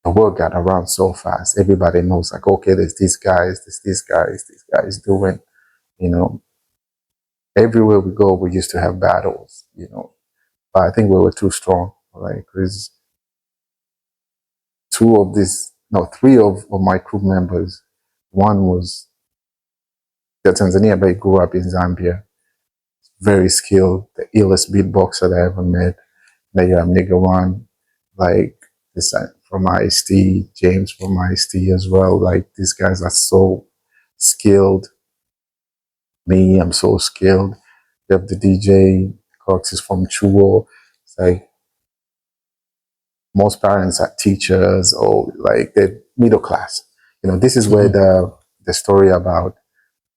the word got around so fast. Everybody knows, like, okay, there's these guys doing, you know, everywhere we go, we used to have battles. But I think we were too strong, right? Because three of my crew members, one was the Tanzania, but he grew up in Zambia, very skilled, the illest beatboxer that I ever met. Then you have nigga one, like this from IST, James from IST as well. Like these guys are so skilled. Me, I'm so skilled. You have the DJ, Cox is from Chuo. It's like most parents are teachers or like they're middle class. This is where the story about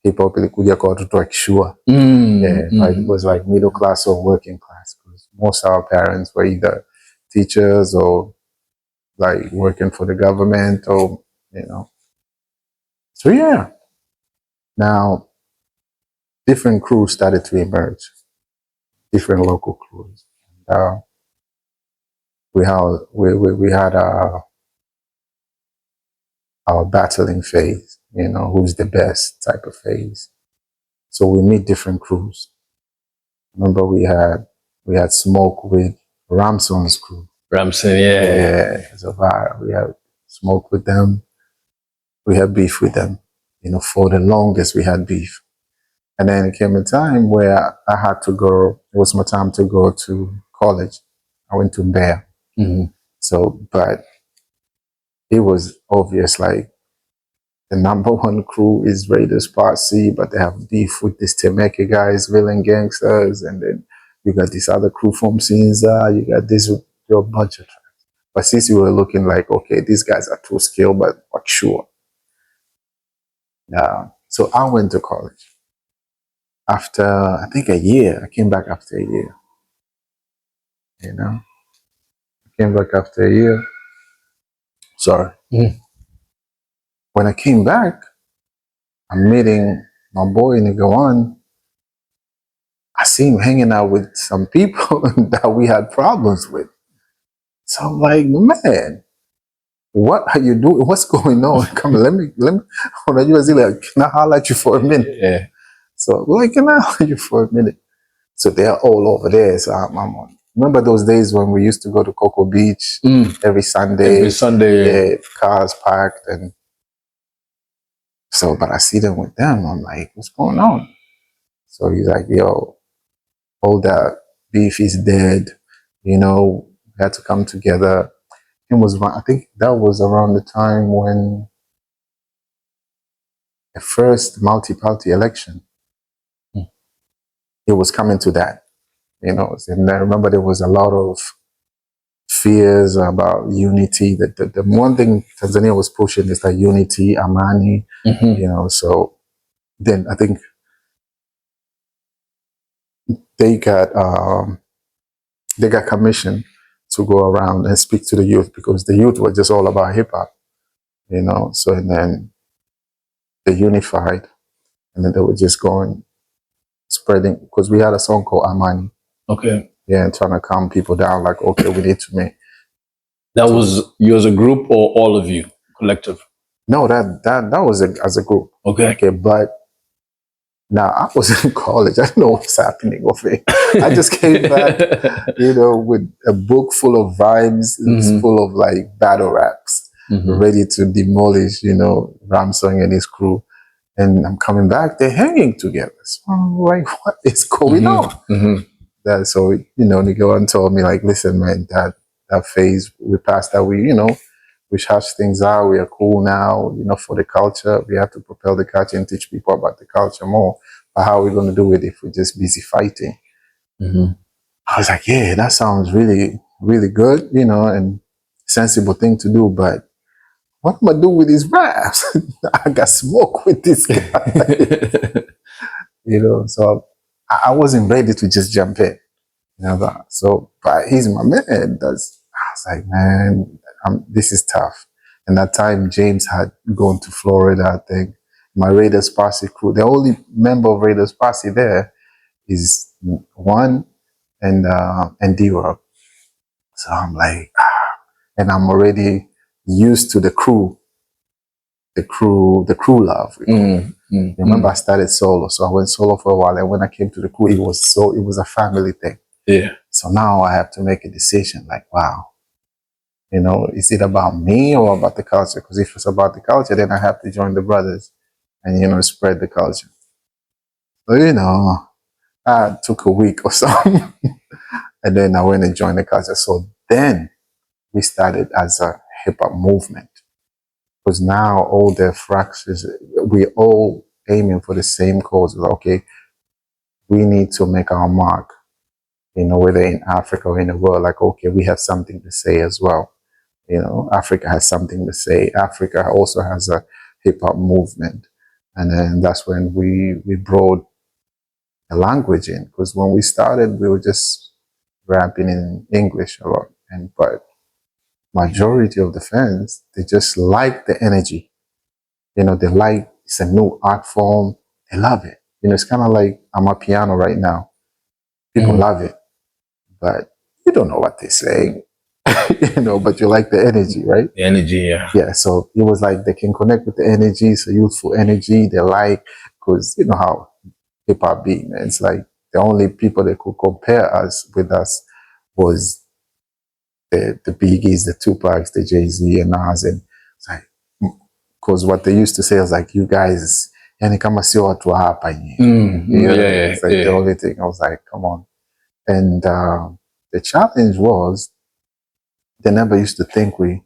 people ilikuja kwa watoto wakishua. Right? It was like middle class or working class because most of our parents were either teachers or like working for the government or. So yeah. Now different crews started to emerge, different local crews. We had our battling phase, who's the best type of phase. So we meet different crews. Remember we had smoke with Ramson's crew. Ramson, yeah. So we had smoke with them. We had beef with them. For the longest we had beef. And then it came a time where I had to go, it was my time to go to college. I went to Mbeya. So, but it was obvious, like the number one crew is Raiders Part C, but they have beef with these Temeke guys, villain gangsters, and then you got this other crew from Sinza, you got this, your bunch of tracks. But since we were looking like, okay, these guys are too skilled, but sure. So I went to college. After, I think a year, I came back after a year. I came back after a year. Sorry. When I came back, I'm meeting my boy Nigga. I see him hanging out with some people that we had problems with. So I'm like, man, what are you doing? What's going on? Come on, let me. Hold on, you was like, can I holler at you for a minute? Yeah. So like, can I holler at you for a minute? So they're all over there. So I'm on. Remember those days when we used to go to Cocoa Beach every Sunday? Every Sunday. Yeah, cars parked. And so, but I see them with them. I'm like, what's going on? So he's like, yo, all that beef is dead. We had to come together. I think that was around the time when the first multi-party election, it was coming to that. And I remember there was a lot of fears about unity. The one thing Tanzania was pushing is that unity, amani. So then I think they got commissioned to go around and speak to the youth because the youth were just all about hip hop. So and then they unified, and then they were just going spreading because we had a song called Amani. Okay. Yeah, and trying to calm people down, like, okay, we need to make. That was you as a group or all of you, collective? No, that was as a group. Okay, but now I was in college. I didn't know what's happening over here. I just came back, with a book full of vibes, full of like battle raps, ready to demolish, Ramsong and his crew. And I'm coming back, they're hanging together. So I'm like, what is going on? So, Nigel and told me, like, listen, man, that phase, we passed that, we hash things out, we are cool now, for the culture. We have to propel the culture and teach people about the culture more. But how are we going to do it if we're just busy fighting? I was like, yeah, that sounds really, really good, you know, and sensible thing to do. But what am I do with these raps? I got smoke with this guy, you know. So I wasn't ready to just jump in, you know. So, but he's my man. That's I was like, man, this is tough. And that time, James had gone to Florida. I think my Raiders Posse crew. The only member of Raiders Posse there is one and D-Rock. So I'm like, and I'm already used to the crew love. Remember, I started solo, so I went solo for a while, and when I came to the crew, it was a family thing. Yeah. So now I have to make a decision. Like, wow, you know, is it about me or about the culture? Because if it's about the culture, then I have to join the brothers and spread the culture. So I took a week or so, and then I went and joined the culture. So then we started as a hip hop movement. Because now all the fractions, we're all aiming for the same cause. Okay, we need to make our mark, whether in Africa or in the world. Like, okay, we have something to say as well. Africa has something to say. Africa also has a hip hop movement. And then that's when we brought a language in. Because when we started, we were just rapping in English a lot. But majority of the fans, they just like the energy. They like, it's a new art form. They love it. It's kind of like I'm a piano right now. People love it, but you don't know what they're saying, but you like the energy, right? The energy, yeah. Yeah. So it was like they can connect with the energy. It's a youthful energy. They like, because you know how hip hop be, man. It's like the only people that could compare us with us was the Biggies, the Tupacs, the Jay-Z and Nas. And it's like, because what they used to say was like, you guys, yani kama sio watu wa hapa it's like the only thing. I was like, come on. And the challenge was they never used to think we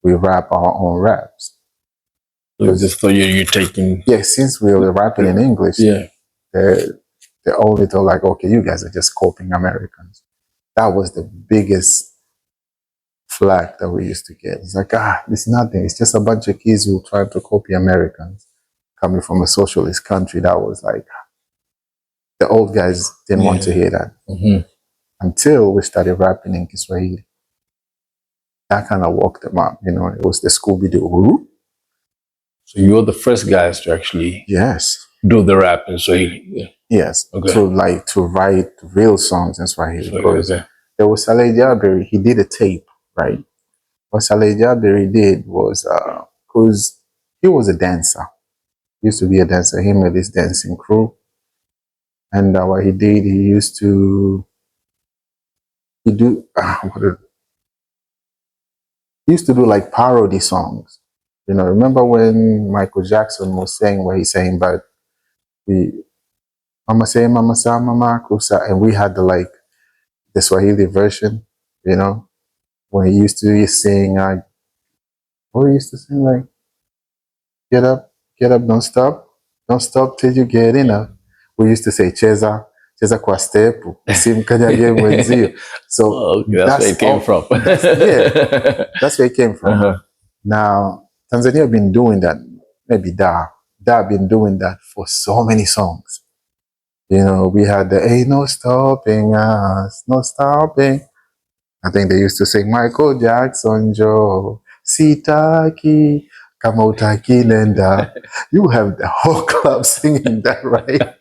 rap our own raps. So just thought you're taking... Yeah, since we were rapping in English, they only thought like, okay, you guys are just copying Americans. That was the biggest flag that we used to get. It's like, it's nothing. It's just a bunch of kids who try to copy Americans coming from a socialist country. That was like, the old guys didn't want to hear that. Until we started rapping in Kiswahili. That kind of woke them up. It was the Scooby-Doo. So you're the first guys to actually do the rap in Swahili. Yeah. Yes. Okay. To write real songs in Swahili. Because there was Saleh Jabiri, he did a tape, right? What Saleh Jabiri did was, because he was a dancer. He used to be a dancer. Him with his dancing crew. And what he did, he used to do like parody songs. Remember when Michael Jackson was saying what he's saying, but Mama say Mama sa Mama Kusa, and we had the Swahili version, when he used to sing, what he used to sing, like, get up, don't stop till you get enough. We used to say cheza kwa step, usimkanyage mwenzio. So that's where it came from. That's where it came from. Now, Tanzania been doing that, maybe Da been doing that for so many songs. We had the ain't no stopping us, no stopping. I think they used to sing Michael Jackson, Joe, Sitaki, kama utaki nenda. You have the whole club singing that, right?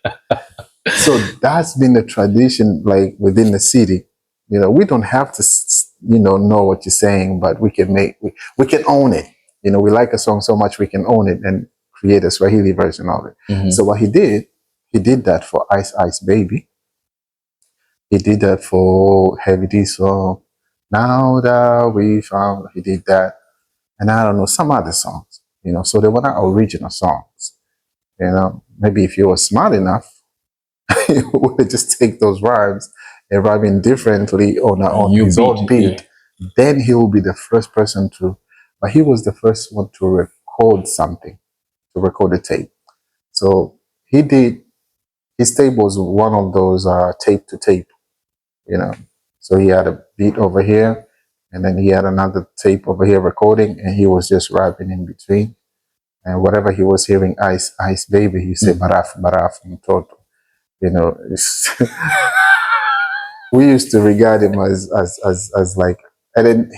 So that's been the tradition, like within the city. We don't have to, know what you're saying, but we can own it. We like a song so much we can own it and create a Swahili version of it. So what he did that for Ice Ice Baby. He did that for Heavy D song. Now that we found, he did that. And I don't know, some other songs, so they were not original songs. Maybe if you were smart enough, you would just take those rhymes and rhyme differently on his own beat. Yeah. Then he will be the first person but he was the first one to record something, to record a tape. So his tape was one of those tape to tape, you know. So he had a beat over here, and then he had another tape over here recording, and he was just rapping in between. And whatever he was hearing, ice, ice, baby, he said, baraf, baraf, mtoto. You know, we used to regard him as like, and then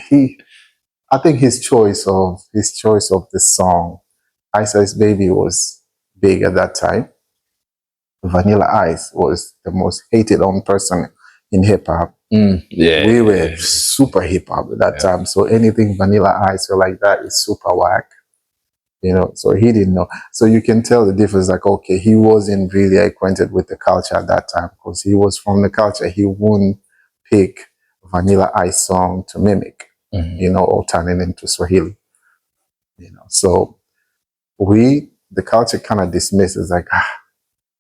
I think his choice of the song, Ice Ice Baby, was big at that time. Vanilla Ice was the most hated on person in hip hop. Yeah, We were super hip hop at that time, so anything Vanilla Ice or like that is super whack. You know, so he didn't know. So you can tell the difference. Like, okay, he wasn't really acquainted with the culture at that time because he was from the culture. He wouldn't pick Vanilla Ice song to mimic, you know, or turn it into Swahili. You know, so the culture kind of dismisses like,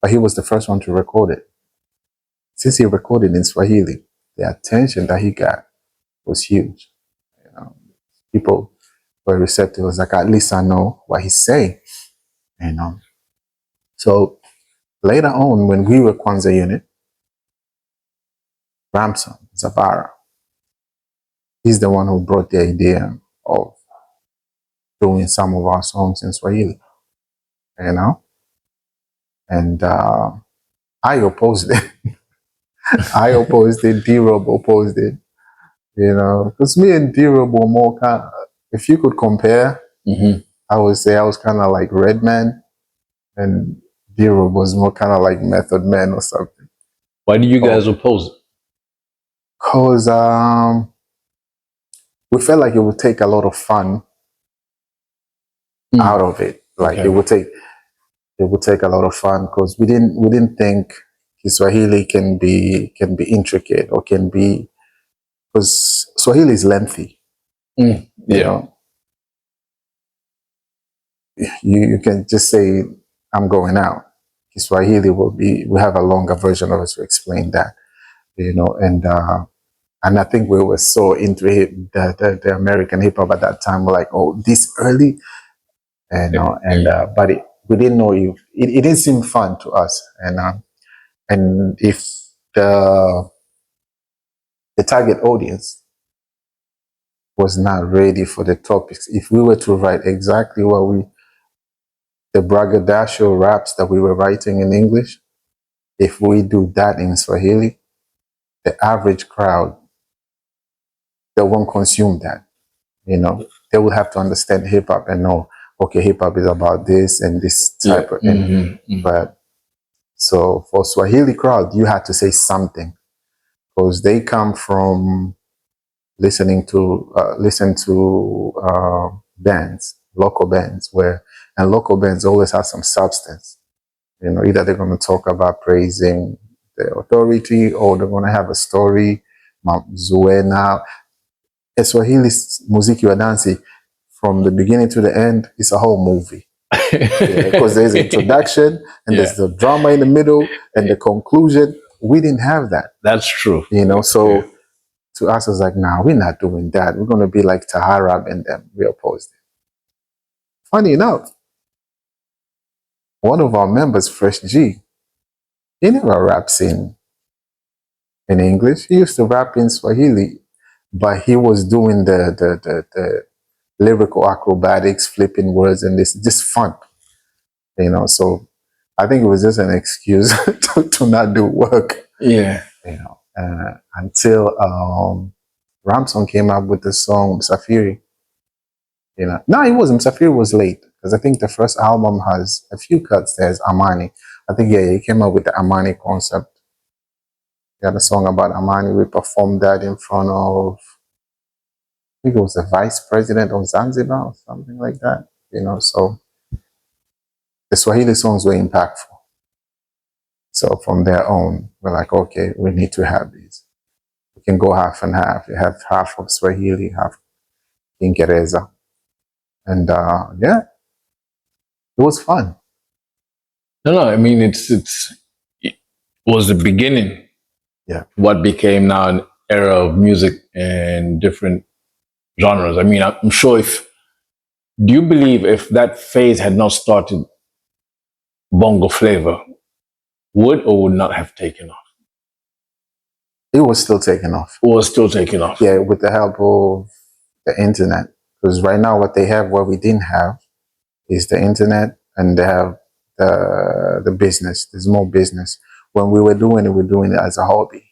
but he was the first one to record it. Since he recorded in Swahili, the attention that he got was huge. You know, people were receptive. It was like, at least I know what he's saying. You know, so later on, when we were Kwanza Unit, Ramson Zabara, he's the one who brought the idea of doing some of our songs in Swahili. You know, and I opposed it. I opposed it. D-Rob opposed it. You know, because me and D-Rob were more kind of, if you could compare, I would say I was kind of like Redman, and D-Rob was more kind of like Method Man or something. Why do you guys oppose it? Because we felt like it would take a lot of fun out of it. Like it would take a lot of fun because we didn't think Kiswahili can be intricate or can be, because Swahili is lengthy. You know, you can just say I'm going out. Kiswahili we have a longer version of it to explain that. You know, and I think we were so into the American hip hop at that time. We're like, oh, this early, and but we didn't know if it didn't seem fun to us, and if the target audience was not ready for the topics, if we were to write exactly what the braggadocio raps that we were writing in English, if we do that in Swahili, the average crowd, they won't consume that. You know, they will have to understand hip hop and know, okay, hip hop is about this and this type of thing. But so for Swahili crowd, you had to say something because they come from listen to bands, local bands, and local bands always have some substance. You know, either they're going to talk about praising the authority or they're going to have a story. Zuena, Swahili muziki wa dansi, from the beginning to the end, it's a whole movie. Because there's introduction and there's the drama in the middle and the conclusion. We didn't have that. That's true. You know, so to us, it's like, nah, we're not doing that. We're going to be like Taharab and them. We opposed it. Funny enough, one of our members, Fresh G, he never raps in English. He used to rap in Swahili, but he was doing the lyrical acrobatics, flipping words, and this just fun. You know, so I think it was just an excuse to not do work. Yeah. You know, until Ramson came up with the song Msafiri. You know, no, it wasn't. Msafiri was late because I think the first album has a few cuts. There's Amani. I think he came up with the Amani concept. He had a song about Amani. We performed that in front of, I think it was the vice president of Zanzibar or something like that. You know, so the Swahili songs were impactful. So from there on, we're like, okay, we need to have these. We can go half and half. You have half of Swahili, half Kiingereza. And yeah, it was fun. No, I mean, it was the beginning. Yeah. What became now an era of music and different genres. I mean, I'm sure do you believe if that phase had not started, bongo flavor would or would not have taken off? It was still taking off. It was still taking off. Yeah, with the help of the internet. Because right now what they have, what we didn't have, is the internet, and they have the business. There's more business. When we were doing it, we were doing it as a hobby.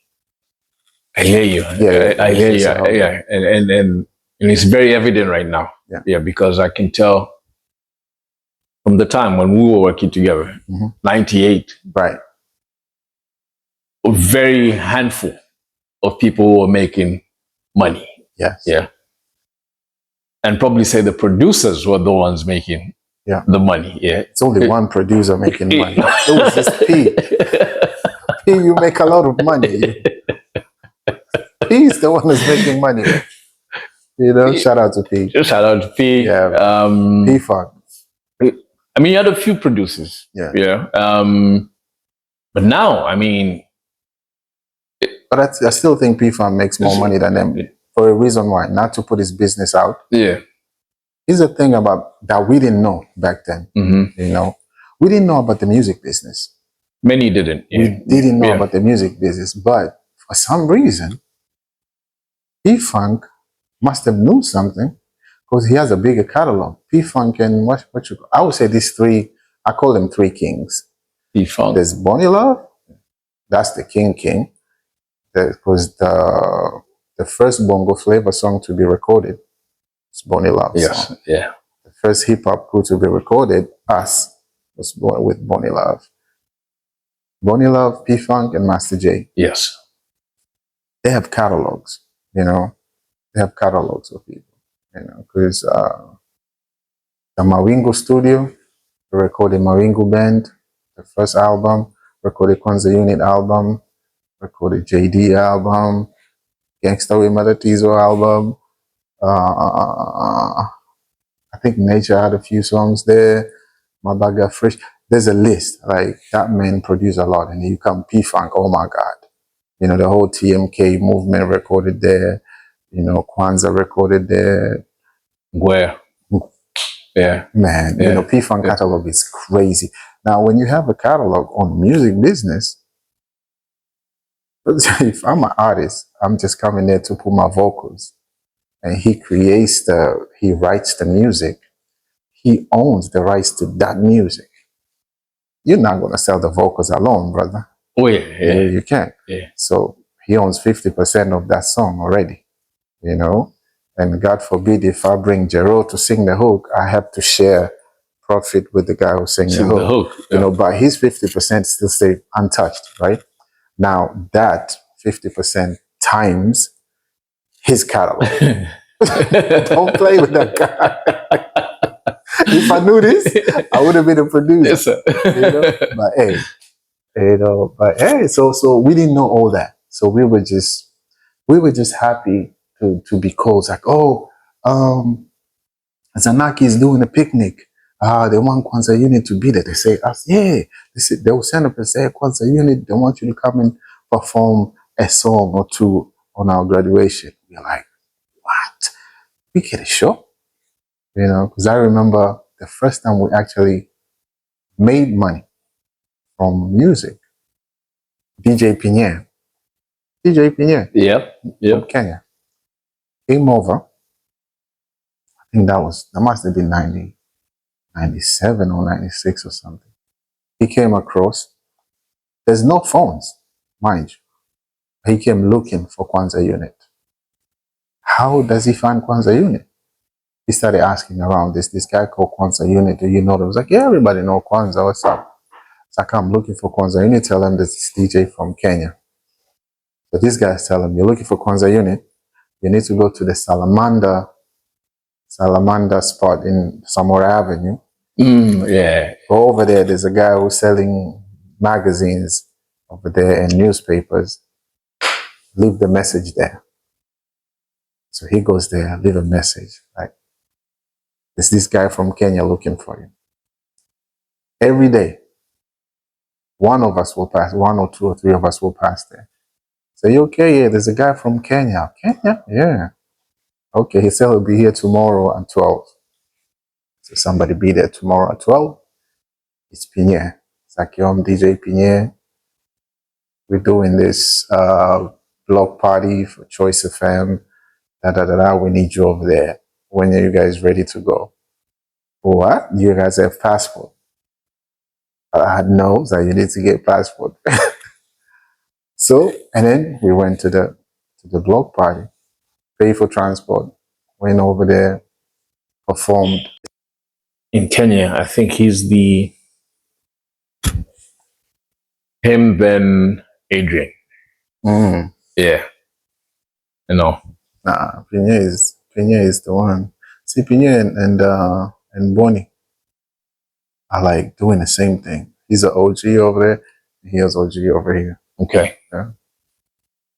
I hear you. Yeah, I hear you. hobby. Yeah, and it's very evident right now. Yeah. Because I can tell from the time when we were working together, 98, Right. a very handful of people who were making money. Yes. Yeah. And probably say the producers were the ones making the money. Yeah. It's only one producer making money. It was just P. P, you make a lot of money. He's the one who's making money. You know, shout out to P. Shout out to P. Yeah. P Funk. I mean, you had a few producers. Yeah. Yeah. But now, I mean, but I still think P Funk makes more money than them for a reason why. Not to put his business out. Yeah. Here's the thing about that we didn't know back then. You know, we didn't know about the music business. Many didn't. We didn't know about the music business, but for some reason, P Funk must have known something, because he has a bigger catalog. P Funk and I would say these three. I call them three kings. P Funk. There's Bonnie Love. That's the king. That was the first bongo flavor song to be recorded. It's Bonnie Love. Yes. Song. Yeah. The first hip hop crew to be recorded, Us, was born with Bonnie Love. Bonnie Love, P Funk, and Master J. Yes. They have catalogs. You know, they have catalogs of people. You know, because the Mawingu studio recorded Mawingu Band, the first album, recorded Kwanza Unit album, recorded JD album, Gangsta with Matatizo album. I think Nature had a few songs there. Mabaga Fresh. There's a list. Like, that man produced a lot. And you come P Funk, oh my God. You know, the whole TMK movement recorded there. You know, Kwanza recorded there. Where? Yeah. Man, you know, P Funk catalog is crazy. Now, when you have a catalog on music business, if I'm an artist, I'm just coming there to put my vocals. And he writes the music. He owns the rights to that music. You're not going to sell the vocals alone, brother. Oh, yeah. You can't. Yeah. So he owns 50% of that song already, you know? And God forbid, if I bring Jero to sing the hook, I have to share profit with the guy who sings the hook. You know, but his 50% still stay untouched, right? Now, that 50% times his catalog. Don't play with that guy. If I knew this, I would have been a producer. Yes, you know? But hey, so we didn't know all that. So we were just happy to be called. Like, oh, Zanaki is doing a picnic. They want Kwanza Unit to be there. They say, yeah. They will send up and say, Kwanza Unit, they want you to come and perform a song or two on our graduation. We're like, what? We get a show? You know, because I remember the first time we actually made money from music. DJ Pinien. Yep. From Kenya. Came over. I think that must have been 97 or 96 or something. He came across. There's no phones, mind you. He came looking for Kwanza Unit. How does he find Kwanza Unit? He started asking around, this guy called Kwanza Unit. Do you know them? I was like, yeah, everybody know Kwanza. What's up? It's like, I'm looking for Kwanza Unit. Tell him this DJ from Kenya. So these guys tell him, you're looking for Kwanza Unit. You need to go to the Salamander spot in Samora Avenue. Yeah. Go over there. There's a guy who's selling magazines over there and newspapers. Leave the message there. So he goes there, leave a message. Like, there's this guy from Kenya looking for you. Every day, one of us will pass, one or two or three of us will pass there. Say, you okay? Yeah, there's a guy from Kenya. Kenya? Yeah. Okay, he said he'll be here tomorrow at 12. So somebody be there tomorrow at 12. It's Pinien. It's like, yo, I'm DJ Pinien. We're doing this block party for Choice FM. We need you over there. When are you guys ready to go? What? You guys have passport? I had no, so you need to get passport. So, and then we went to the block party, pay for transport, went over there, performed. In Kenya, I think he's him then Adrian. Mm. Yeah. You know. Nah, Pinya is the one. See, Pinya and Bonnie are like doing the same thing. He's an OG over there. He has OG over here. Okay. Yeah.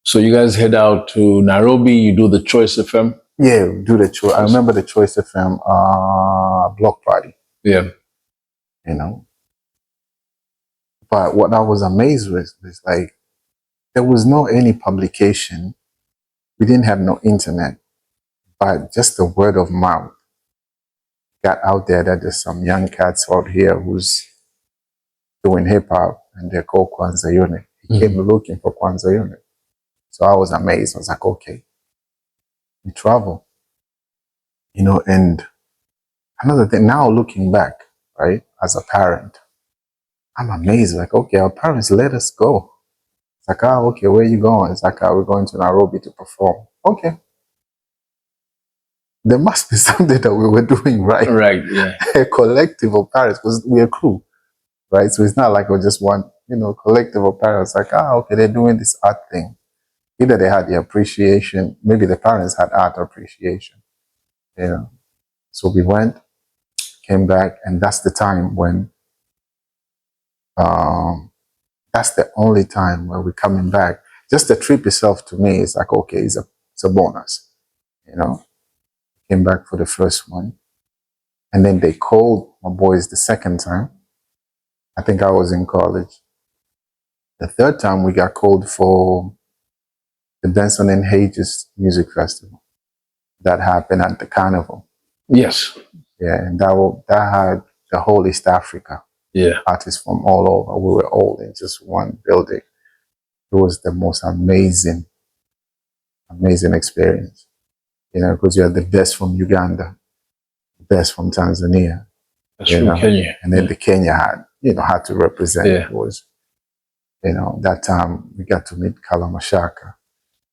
So you guys head out to Nairobi. You do the Choice FM. Yeah, do the Choice. I remember the Choice FM block party. Yeah. You know. But what I was amazed with is like there was no any publication. We didn't have no internet, but just the word of mouth got out there that there's some young cats out here who's doing hip hop and they're called Kwanza Unit. He came looking for Kwanza Unit. So I was amazed. I was like, okay, we travel. You know, and another thing, now looking back, right, as a parent, I'm amazed. Like, okay, our parents let us go. It's like, oh, okay, where are you going? It's like, oh, we're going to Nairobi to perform. Okay. There must be something that we were doing right. Right, yeah. A collective of parents, because we're a crew, right? So it's not like we're just one, collective of parents. Like, okay, they're doing this art thing. Either they had the appreciation, maybe the parents had art appreciation, So we went, came back, and that's the time when, that's the only time where we're coming back. Just the trip itself to me is like, okay, it's a bonus, Came back for the first one. And then they called my boys the second time. I think I was in college. The third time we got called for the Benson and Hedges Music Festival. That happened at the Carnival. Yes. Yeah, and that had the whole East Africa. Yeah. Artists from all over. We were all in just one building. It was the most amazing experience. Because you had the best from Uganda, the best from Tanzania. That's from Kenya. And then the Kenya had to represent. Yeah. It was, that time we got to meet Kalamashaka.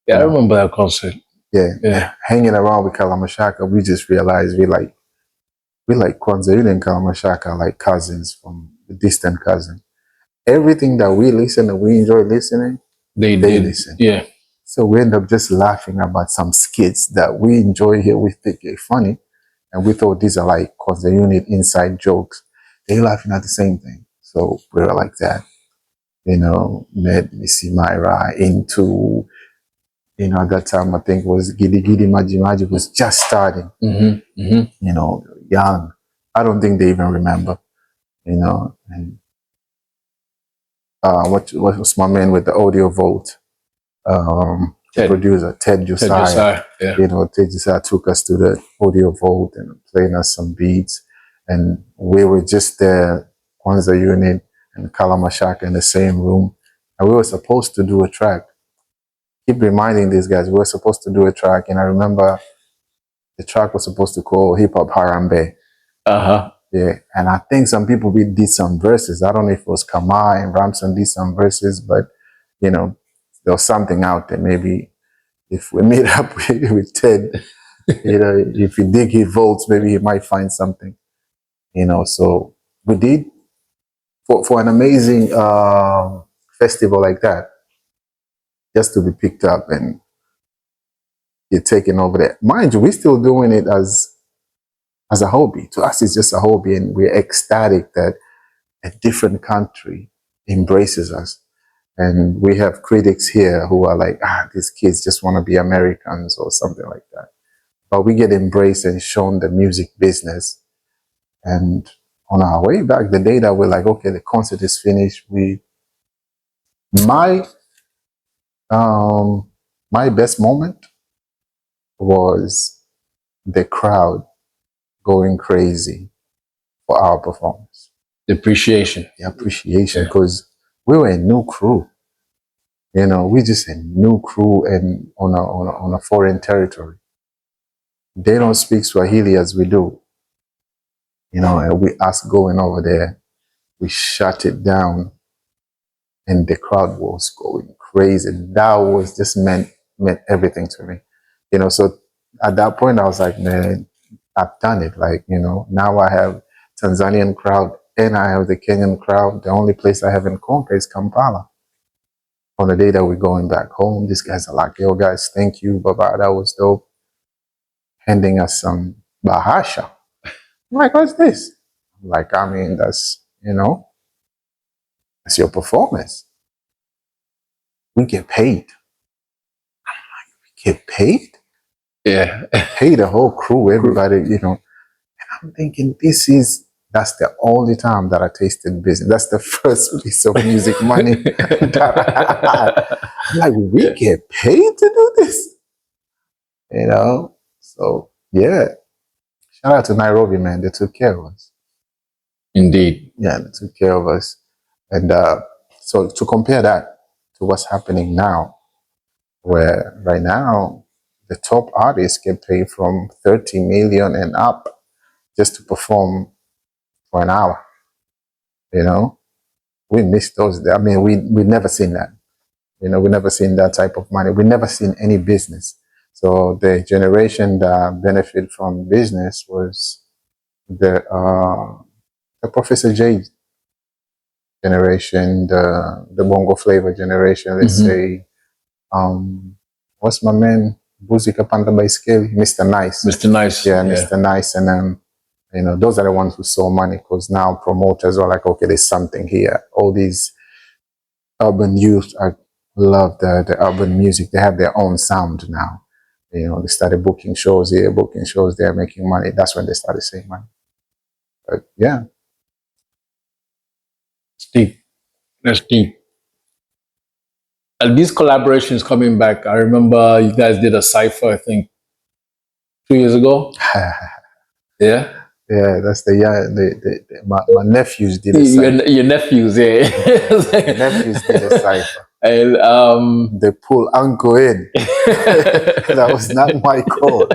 Yeah, I remember that concert. Yeah. Hanging around with Kalamashaka, we just realized we like Kwanza Unit and Kalamashaka like cousins from the distant cousin. Everything that we listen and we enjoy listening, they listen. Yeah. So we end up just laughing about some skits that we enjoy here. We think it's funny. And we thought these are like Kwanza Unit inside jokes. They're laughing at the same thing. So we were like that. Met Missy Myra into, at that time, I think was Gidi Gidi Maji Maji was just starting. Young. I don't think they even remember, and what was my man with the audio vault? The producer, Ted Josiah. Yeah. Ted Josiah took us to the audio vault and playing us some beats. And we were just there, Kwanza Unit and Kalamashaka in the same room. And we were supposed to do a track. Keep reminding these guys, we were supposed to do a track. And I remember the track was supposed to call Hip Hop Harambe. Yeah. And I think some people did some verses. I don't know if it was Kama and Ramson did some verses, but, there was something out there. Maybe if we meet up with Ted, if he dig his votes, maybe he might find something, So we did for an amazing festival like that, just to be picked up and get taken over there. Mind you, we're still doing it as a hobby. To us, it's just a hobby, and we're ecstatic that a different country embraces us. And we have critics here who are like, these kids just want to be Americans or something like that. But we get embraced and shown the music business. And on our way back, the day that we're like, okay, the concert is finished, my best moment was the crowd going crazy for our performance. The appreciation. The appreciation, because we were a new crew. You know, we just a new crew and on a foreign territory. They don't speak Swahili as we do, you know, and we us going over there, we shut it down, and the crowd was going crazy. That was just meant everything to me, you know. So at that point, I was like, man, I've done it. Like, you know, now I have Tanzanian crowd and I have the Kenyan crowd. The only place I haven't conquered is Kampala. On the day that we're going back home, these guys are like, yo, guys, thank you. Baba, that was dope. Handing us some bahasha. I'm like, what's this? I'm like, I mean, that's, you know, that's your performance. We get paid. Get paid? Yeah. Pay the whole crew, everybody, you know. And I'm thinking, that's the only time that I tasted business. That's the first piece of music money that I had. I'm like, we get paid to do this? You know? So, yeah. Shout out to Nairobi, man. They took care of us. Indeed. Yeah, they took care of us. And so to compare that to what's happening now, where right now the top artists get paid from 30 million and up just to perform for an hour. You know, we missed those. I mean, we never seen that. You know, we never seen that type of money. We never seen any business. So the generation that benefit from business was the Professor J generation, the Bongo Flavor generation. Let's say, what's my man? Buzi Kapanda by scale, Mr. Nice. Mr. Nice. Yeah, Mr. Nice. And you know, those are the ones who saw money, because now promoters are like, okay, there's something here. All these urban youth, I love the urban music. They have their own sound now. You know, they started booking shows here, booking shows there, making money. That's when they started saying money. But yeah. Deep. That's deep. And these collaborations coming back, I remember you guys did a cipher, I think, 2 years ago. Yeah. Yeah, that's my nephews did a cipher. Your nephews, yeah. Nephews did a cipher. And they pull Uncle in. That was not my call.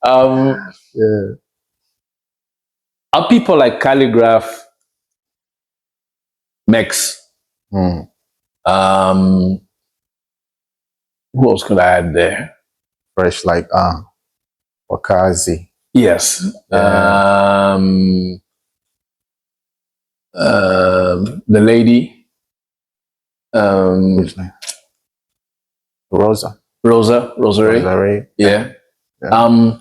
Yeah. Are people like Calligraph, Mex? Who else could I add there? Fresh like Wakazi. Yes. Yeah. The lady. Which name? Rosa. Rosary. Yeah. Yeah.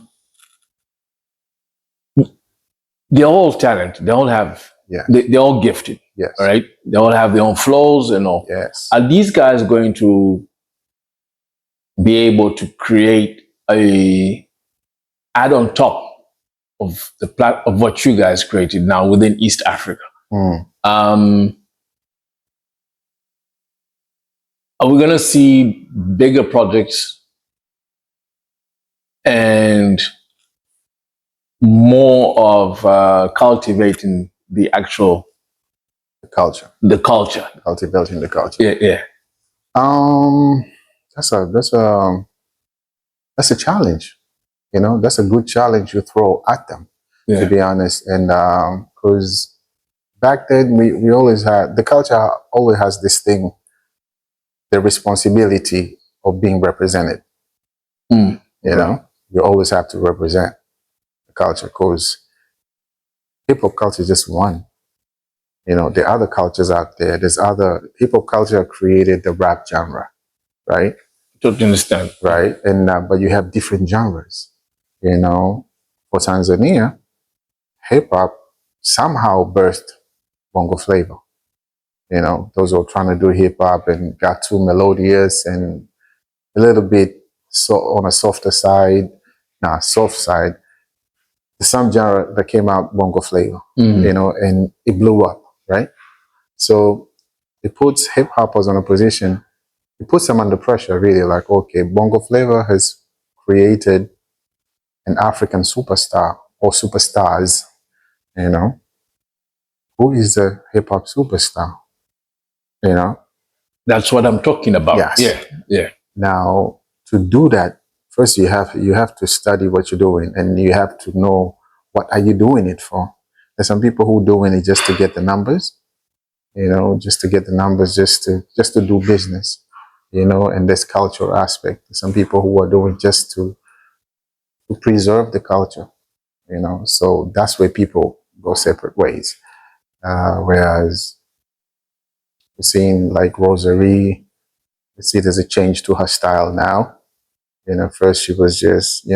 They're all talent. They all have. Yeah. They're all gifted. Yes. All right. They all have their own flows and all. Yes. Are these guys going to be able to create a add on top of of what you guys created now within East Africa? Are we going to see bigger projects and more of cultivating the actual culture? Cultivating the culture. Yeah. That's a challenge. You know, that's a good challenge you throw at them, to be honest. And because back then we always had, the culture always has this thing, the responsibility of being represented. You know, you always have to represent the culture, because hip hop culture is just one. You know, there are other cultures out there. There's other hip hop culture created the rap genre, right? Totally understand. Right, and but you have different genres. You know, for Tanzania, hip hop somehow birthed bongo flavor. You know, those who are trying to do hip hop and got too melodious and a little bit so on a softer side, soft side. Some genre that came out bongo flavor, you know, and it blew up, right? So it puts hip hoppers on a position, it puts them under pressure, really, like, okay, bongo flavor has created an African superstar or superstars, you know. Who is the hip hop superstar? You know, That's what I'm talking about. Yes. Yeah, yeah. Now, to do that, first you have to study what you're doing, and you have to know what are you doing it for. There's some people who doing it just to get the numbers, just to get the numbers, just to do business, and this cultural aspect. Some people who are doing just to preserve the culture, So that's where people go separate ways. Whereas we're seeing like Rosary, we see there's a change to her style now. First she was just,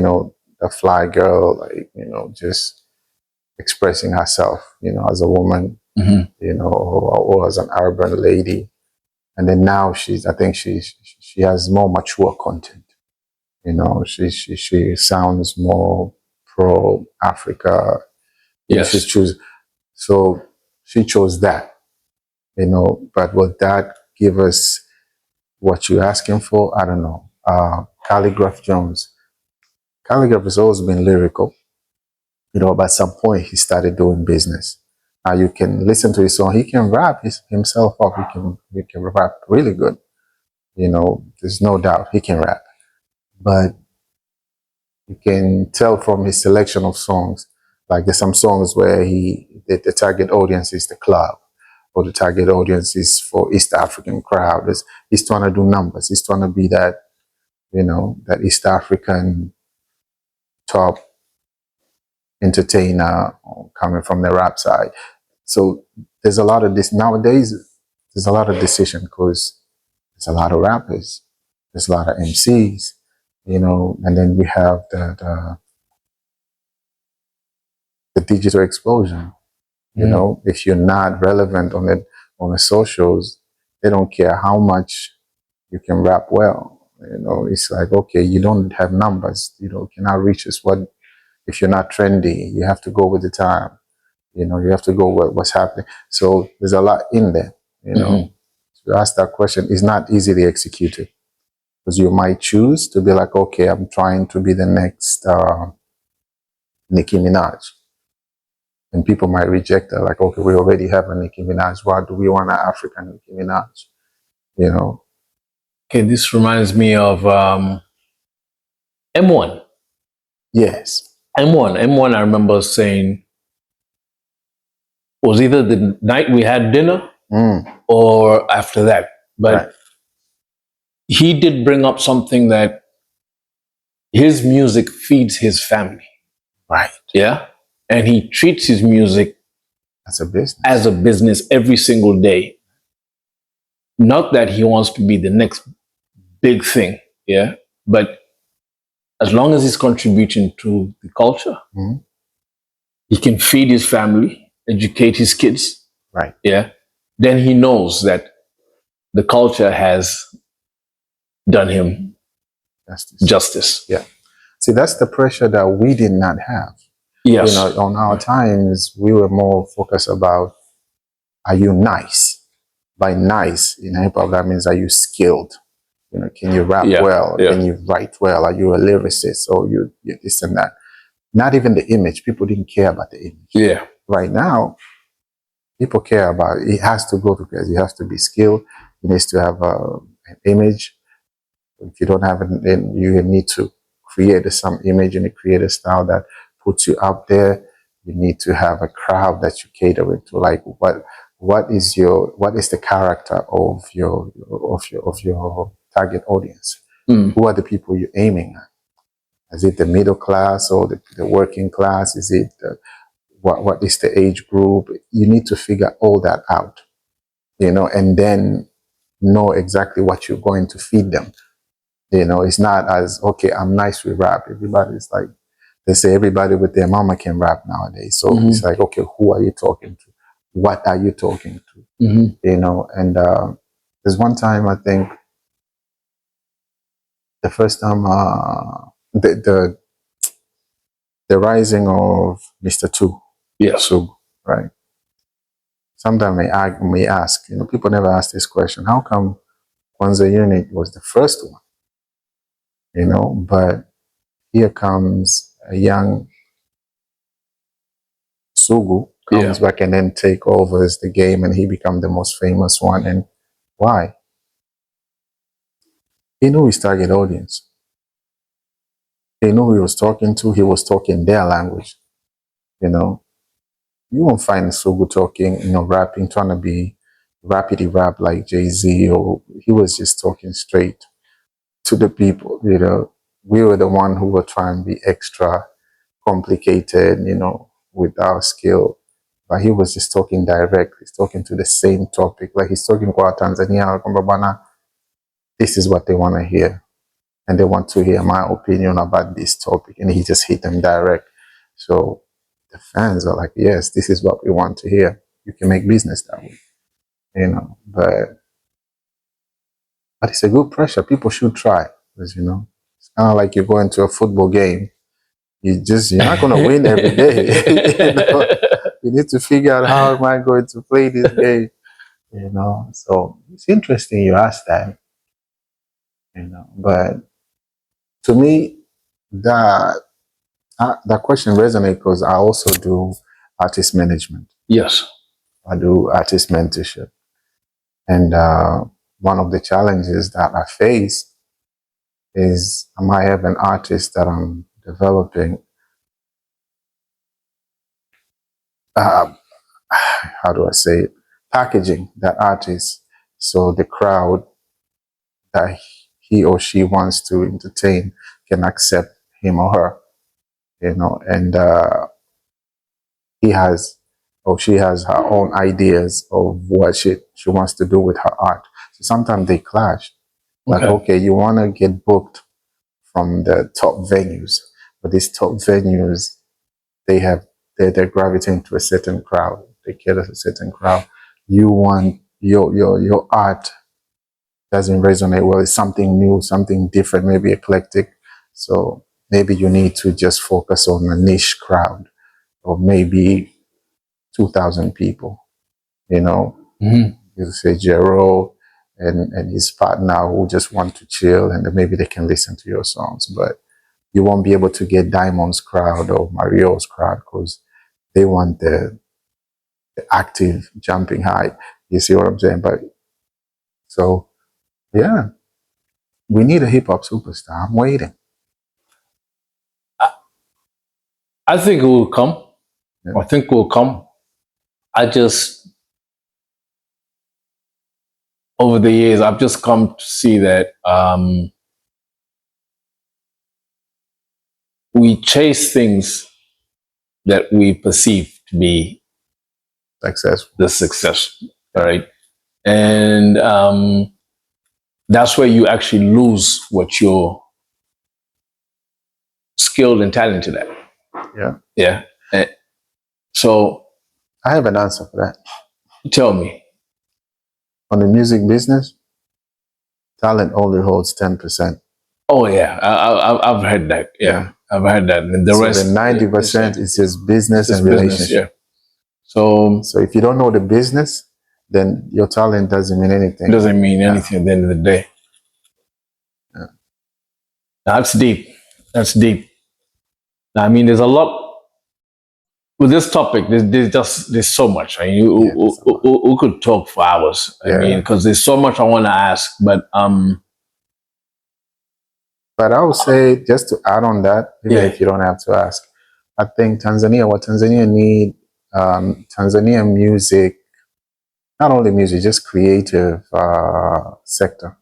a fly girl, like, just expressing herself, as a woman, or as an urban lady. And then now I think she has more mature content. She sounds more pro Africa. Yes. So she chose that, but will that give us what you're asking for? I don't know. Calligraph Jones. Calligraph has always been lyrical, but at some point he started doing business. Now you can listen to his song. He can rap himself up. He can rap really good. There's no doubt he can rap. But you can tell from his selection of songs, like there's some songs where the target audience is the club, or the target audience is for East African crowd. He's trying to do numbers. He's trying to be that, that East African top entertainer coming from the rap side. So there's a lot of this nowadays. There's a lot of decision because there's a lot of rappers, there's a lot of MCs, and then we have the digital explosion. If you're not relevant on the socials, they don't care how much you can rap well. It's like, okay, you don't have numbers, cannot reach us. What if you're not trendy? You have to go with the time. You have to go with what's happening. So there's a lot in there. To ask that question is not easily executed, because you might choose to be like, okay, I'm trying to be the next Nicki Minaj. And people might reject that, like, okay, we already have a Nicki Minaj. Why do we want an African Nicki Minaj? Okay, this reminds me of M1. Yes. M1. I remember saying was either the night we had dinner or after that. But Right. he did bring up something that his music feeds his family. Right. Yeah. And he treats his music as a business every single day. Not that he wants to be the next big thing. Yeah. But as long as he's contributing to the culture, he can feed his family, educate his kids. Right. Yeah. Then he knows that the culture has done him justice. Yeah. See, that's the pressure that we did not have. Yes. On our times, we were more focused about, are you nice? By nice, in hip hop, that means, are you skilled? Can you rap well? Yeah. Can you write well? Are you a lyricist? Or you this and that? Not even the image. People didn't care about the image. Yeah. Right now, people care about it. It has to go together. You have to be skilled. You need to have an image. If you don't have it, then you need to create some image and create a style that puts you out there. You need to have a crowd that you cater it to. Like what is the character of your target audience? Who are the people you're aiming at? Is it the middle class or the working class? Is it what is the age group? You need to figure all that out, and then know exactly what you're going to feed them. It's not as, okay, I'm nice with rap. Everybody's like, they say everybody with their mama can rap nowadays. So it's like, okay, who are you talking to? What are you talking to? And there's one time, I think, the first time, the rising of Mr. Two. Yes. So, right. Sometimes I may ask, people never ask this question, how come Kwanza Unit was the first one? But here comes a young Sugu comes back and then take over the game, and he becomes the most famous one. And why? He knew his target audience. He knew who he was talking to. He was talking their language. You know, you won't find Sugu talking, rapping, trying to be rapidy rap like Jay-Z, or he was just talking straight to the people. We were the one who were trying to be extra complicated, with our skill. But he was just talking direct. He's talking to the same topic. Like he's talking about Tanzania, kwamba bana, this is what they want to hear. And they want to hear my opinion about this topic. And he just hit them direct. So the fans are like, yes, this is what we want to hear. You can make business that way. But it's a good pressure. People should try. Because, it's kind of like you're going to a football game. You're not going to win every day. You need to figure out, how am I going to play this game? So it's interesting you asked that. But to me, that question resonates because I also do artist management. Yes. I do artist mentorship. And one of the challenges that I face is I might have an artist that I'm developing. How do I say it? Packaging that artist so the crowd that he or she wants to entertain can accept him or her, and he has or she has her own ideas of what she wants to do with her art. So sometimes they clash. Like, okay, you want to get booked from the top venues, but these top venues, they're gravitating to a certain crowd. They cater to a certain crowd. You want your art doesn't resonate well. It's something new, something different, maybe eclectic. So maybe you need to just focus on a niche crowd, or maybe 2,000 people. You say Jero and his partner who just want to chill, and then maybe they can listen to your songs. But you won't be able to get Diamond's crowd or Mario's crowd because they want the active jumping high. You see what I'm saying? But so, yeah, we need a hip hop superstar. I'm waiting. I think it will come. Yeah. I think it will come. Over the years, I've just come to see that we chase things that we perceive to be successful. The success, right? And that's where you actually lose what you're skilled and talented at. Yeah. Yeah. And so I have an answer for that. Tell me. On the music business, talent only holds 10%. Oh yeah, I've heard that. Yeah, I've heard that. And the rest, the 90% is just business and relationship. Yeah. So if you don't know the business, then your talent doesn't mean anything. Doesn't mean anything at the end of the day. Yeah. That's deep. That's deep. I mean, there's a lot with this topic. There's so much. I mean, we could talk for hours. I mean, because there's so much I want to ask, but I would say, just to add on that, even if you don't have to ask, I think what Tanzania need, Tanzania music, not only music, just creative sector.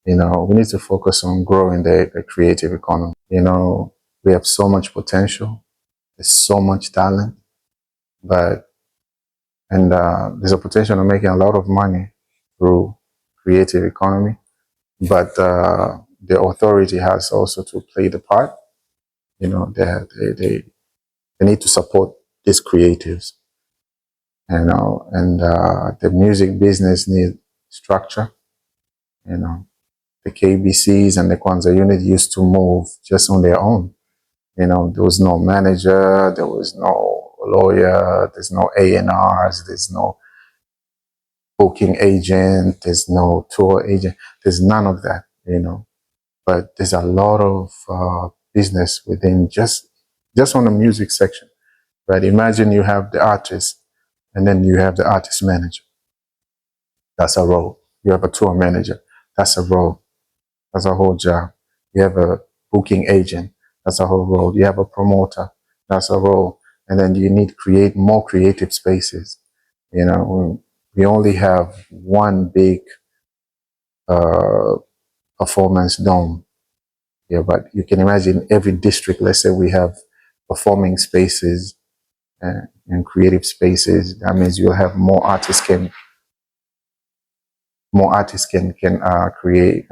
We need to focus on growing the creative economy. We have so much potential. There's so much talent, and there's a potential of making a lot of money through creative economy. But the authority has also to play the part. They need to support these creatives. And the music business needs structure. The KBCs and the Kwanza Unit used to move just on their own. There was no manager, there was no lawyer, there's no A&Rs, there's no booking agent, there's no tour agent, there's none of that, But there's a lot of business within just on the music section, right? Imagine you have the artist and then you have the artist manager. That's a role. You have a tour manager. That's a role. That's a whole job. You have a booking agent. That's a whole role. You have a promoter. That's a role. And then you need create more creative spaces. You know, we only have one big performance dome. Yeah, but you can imagine every district, let's say we have performing spaces and creative spaces. That means you'll have more artists can create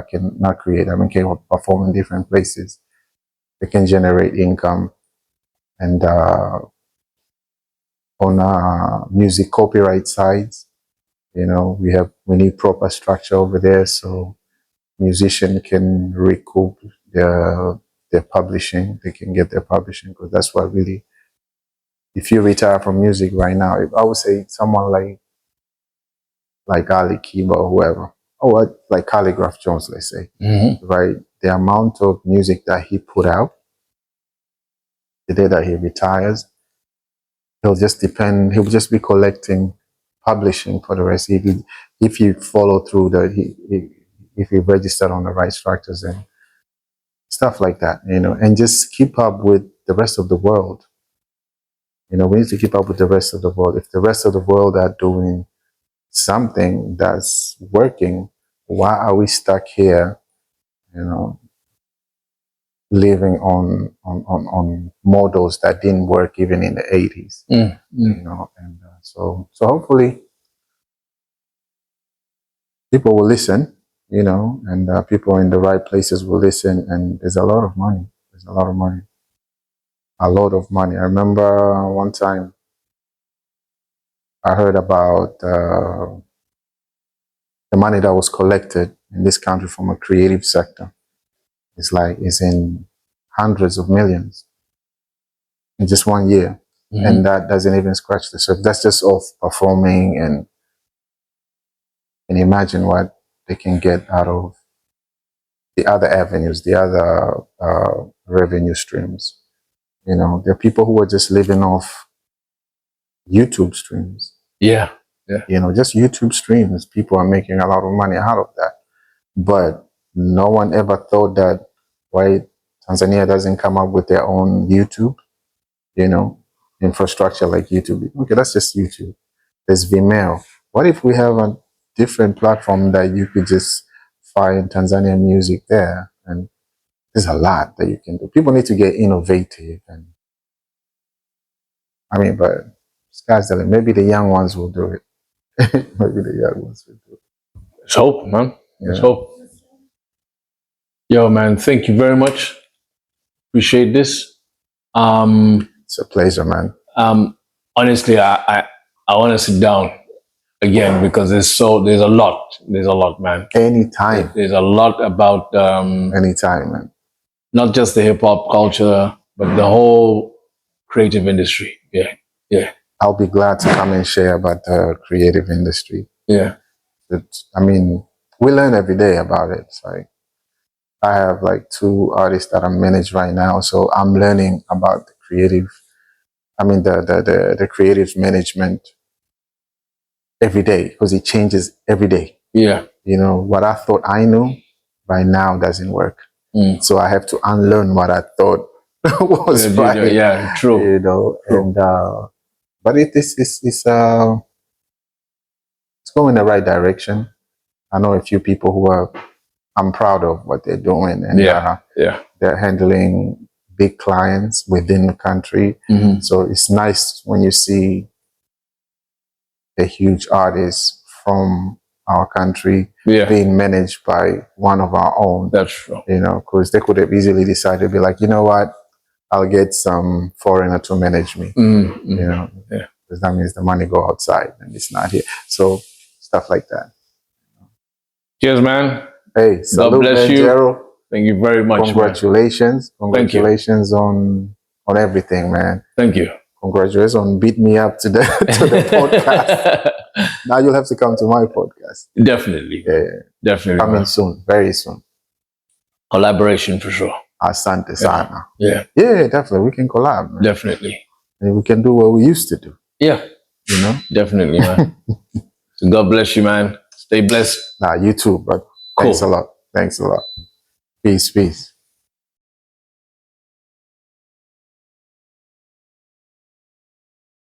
can not create. I mean, can perform in different places. They can generate income and on music copyright sides. You know, we need proper structure over there so musician can recoup their publishing. They can get their publishing because that's what really. If you retire from music right now, I would say someone like Ali Kiba or whoever, or like Calligraph Jones, let's say, right? The amount of music that he put out the day that he retires, he'll just be collecting, publishing for the rest. If you follow through if you registered on the right structures and stuff like that, you know, and just keep up with the rest of the world. You know, we need to keep up with the rest of the world. If the rest of the world are doing something that's working, why are we stuck here, you know, living on models that didn't work even in the 80s? You know, and so hopefully people will listen, you know, and people in the right places will listen. And there's a lot of money. There's a lot of money. A lot of money. I remember one time I heard about the money that was collected in this country from a creative sector. It's in hundreds of millions in just 1 year. And that doesn't even scratch the surface. That's just off performing and imagine what they can get out of the other avenues, the other revenue streams. You know, there are people who are just living off YouTube streams. Yeah. You know, just YouTube streams. People are making a lot of money out of that. But no one ever thought that why Tanzania doesn't come up with their own YouTube, you know, infrastructure like YouTube. Okay, that's just YouTube. There's Vimeo. What if we have a different platform that you could just find Tanzanian music there? And there's a lot that you can do. People need to get innovative. And I mean, but sky's the limit. Maybe the young ones will do it. Maybe the young ones will do it. Let's hope, man. Let's hope. Yo, man, thank you very much. Appreciate this. It's a pleasure, man. Honestly, I want to sit down again because there's a lot, man. Anytime. There's a lot about Anytime, man. Not just the hip hop culture, but the whole creative industry. Yeah. I'll be glad to come and share about the creative industry. Yeah. I mean, we learn every day about it. It's like I have like 2 artists that I manage right now, so I'm learning about the creative. I mean, the creative management every day because it changes every day. Yeah. You know, what I thought I knew by now doesn't work. So I have to unlearn what I thought was right. Yeah, true. You know, and but it's going in the right direction. I know a few people who I'm proud of what they're doing, and they're handling big clients within the country. So it's nice when you see a huge artist from our country being managed by one of our own. That's true. You know, because they could have easily decided to be like, you know what, I'll get some foreigner to manage me. You know, because that means the money go outside and it's not here. So stuff like that. Cheers, man. Hey, salute, God bless you. Gerald. Thank you very much. Congratulations. Man. Congratulations on everything, man. Thank you. Congratulations on beat me up to the podcast. Now you'll have to come to my podcast. Definitely. Yeah. Definitely. Coming soon, very soon. Collaboration for sure. Asante sana. Yeah. Yeah, definitely. We can collab, man. Definitely. And we can do what we used to do. Yeah. You know? Definitely, man. So God bless you, man. Stay blessed. Nah, you too, but thanks a lot. Thanks a lot. Peace, peace.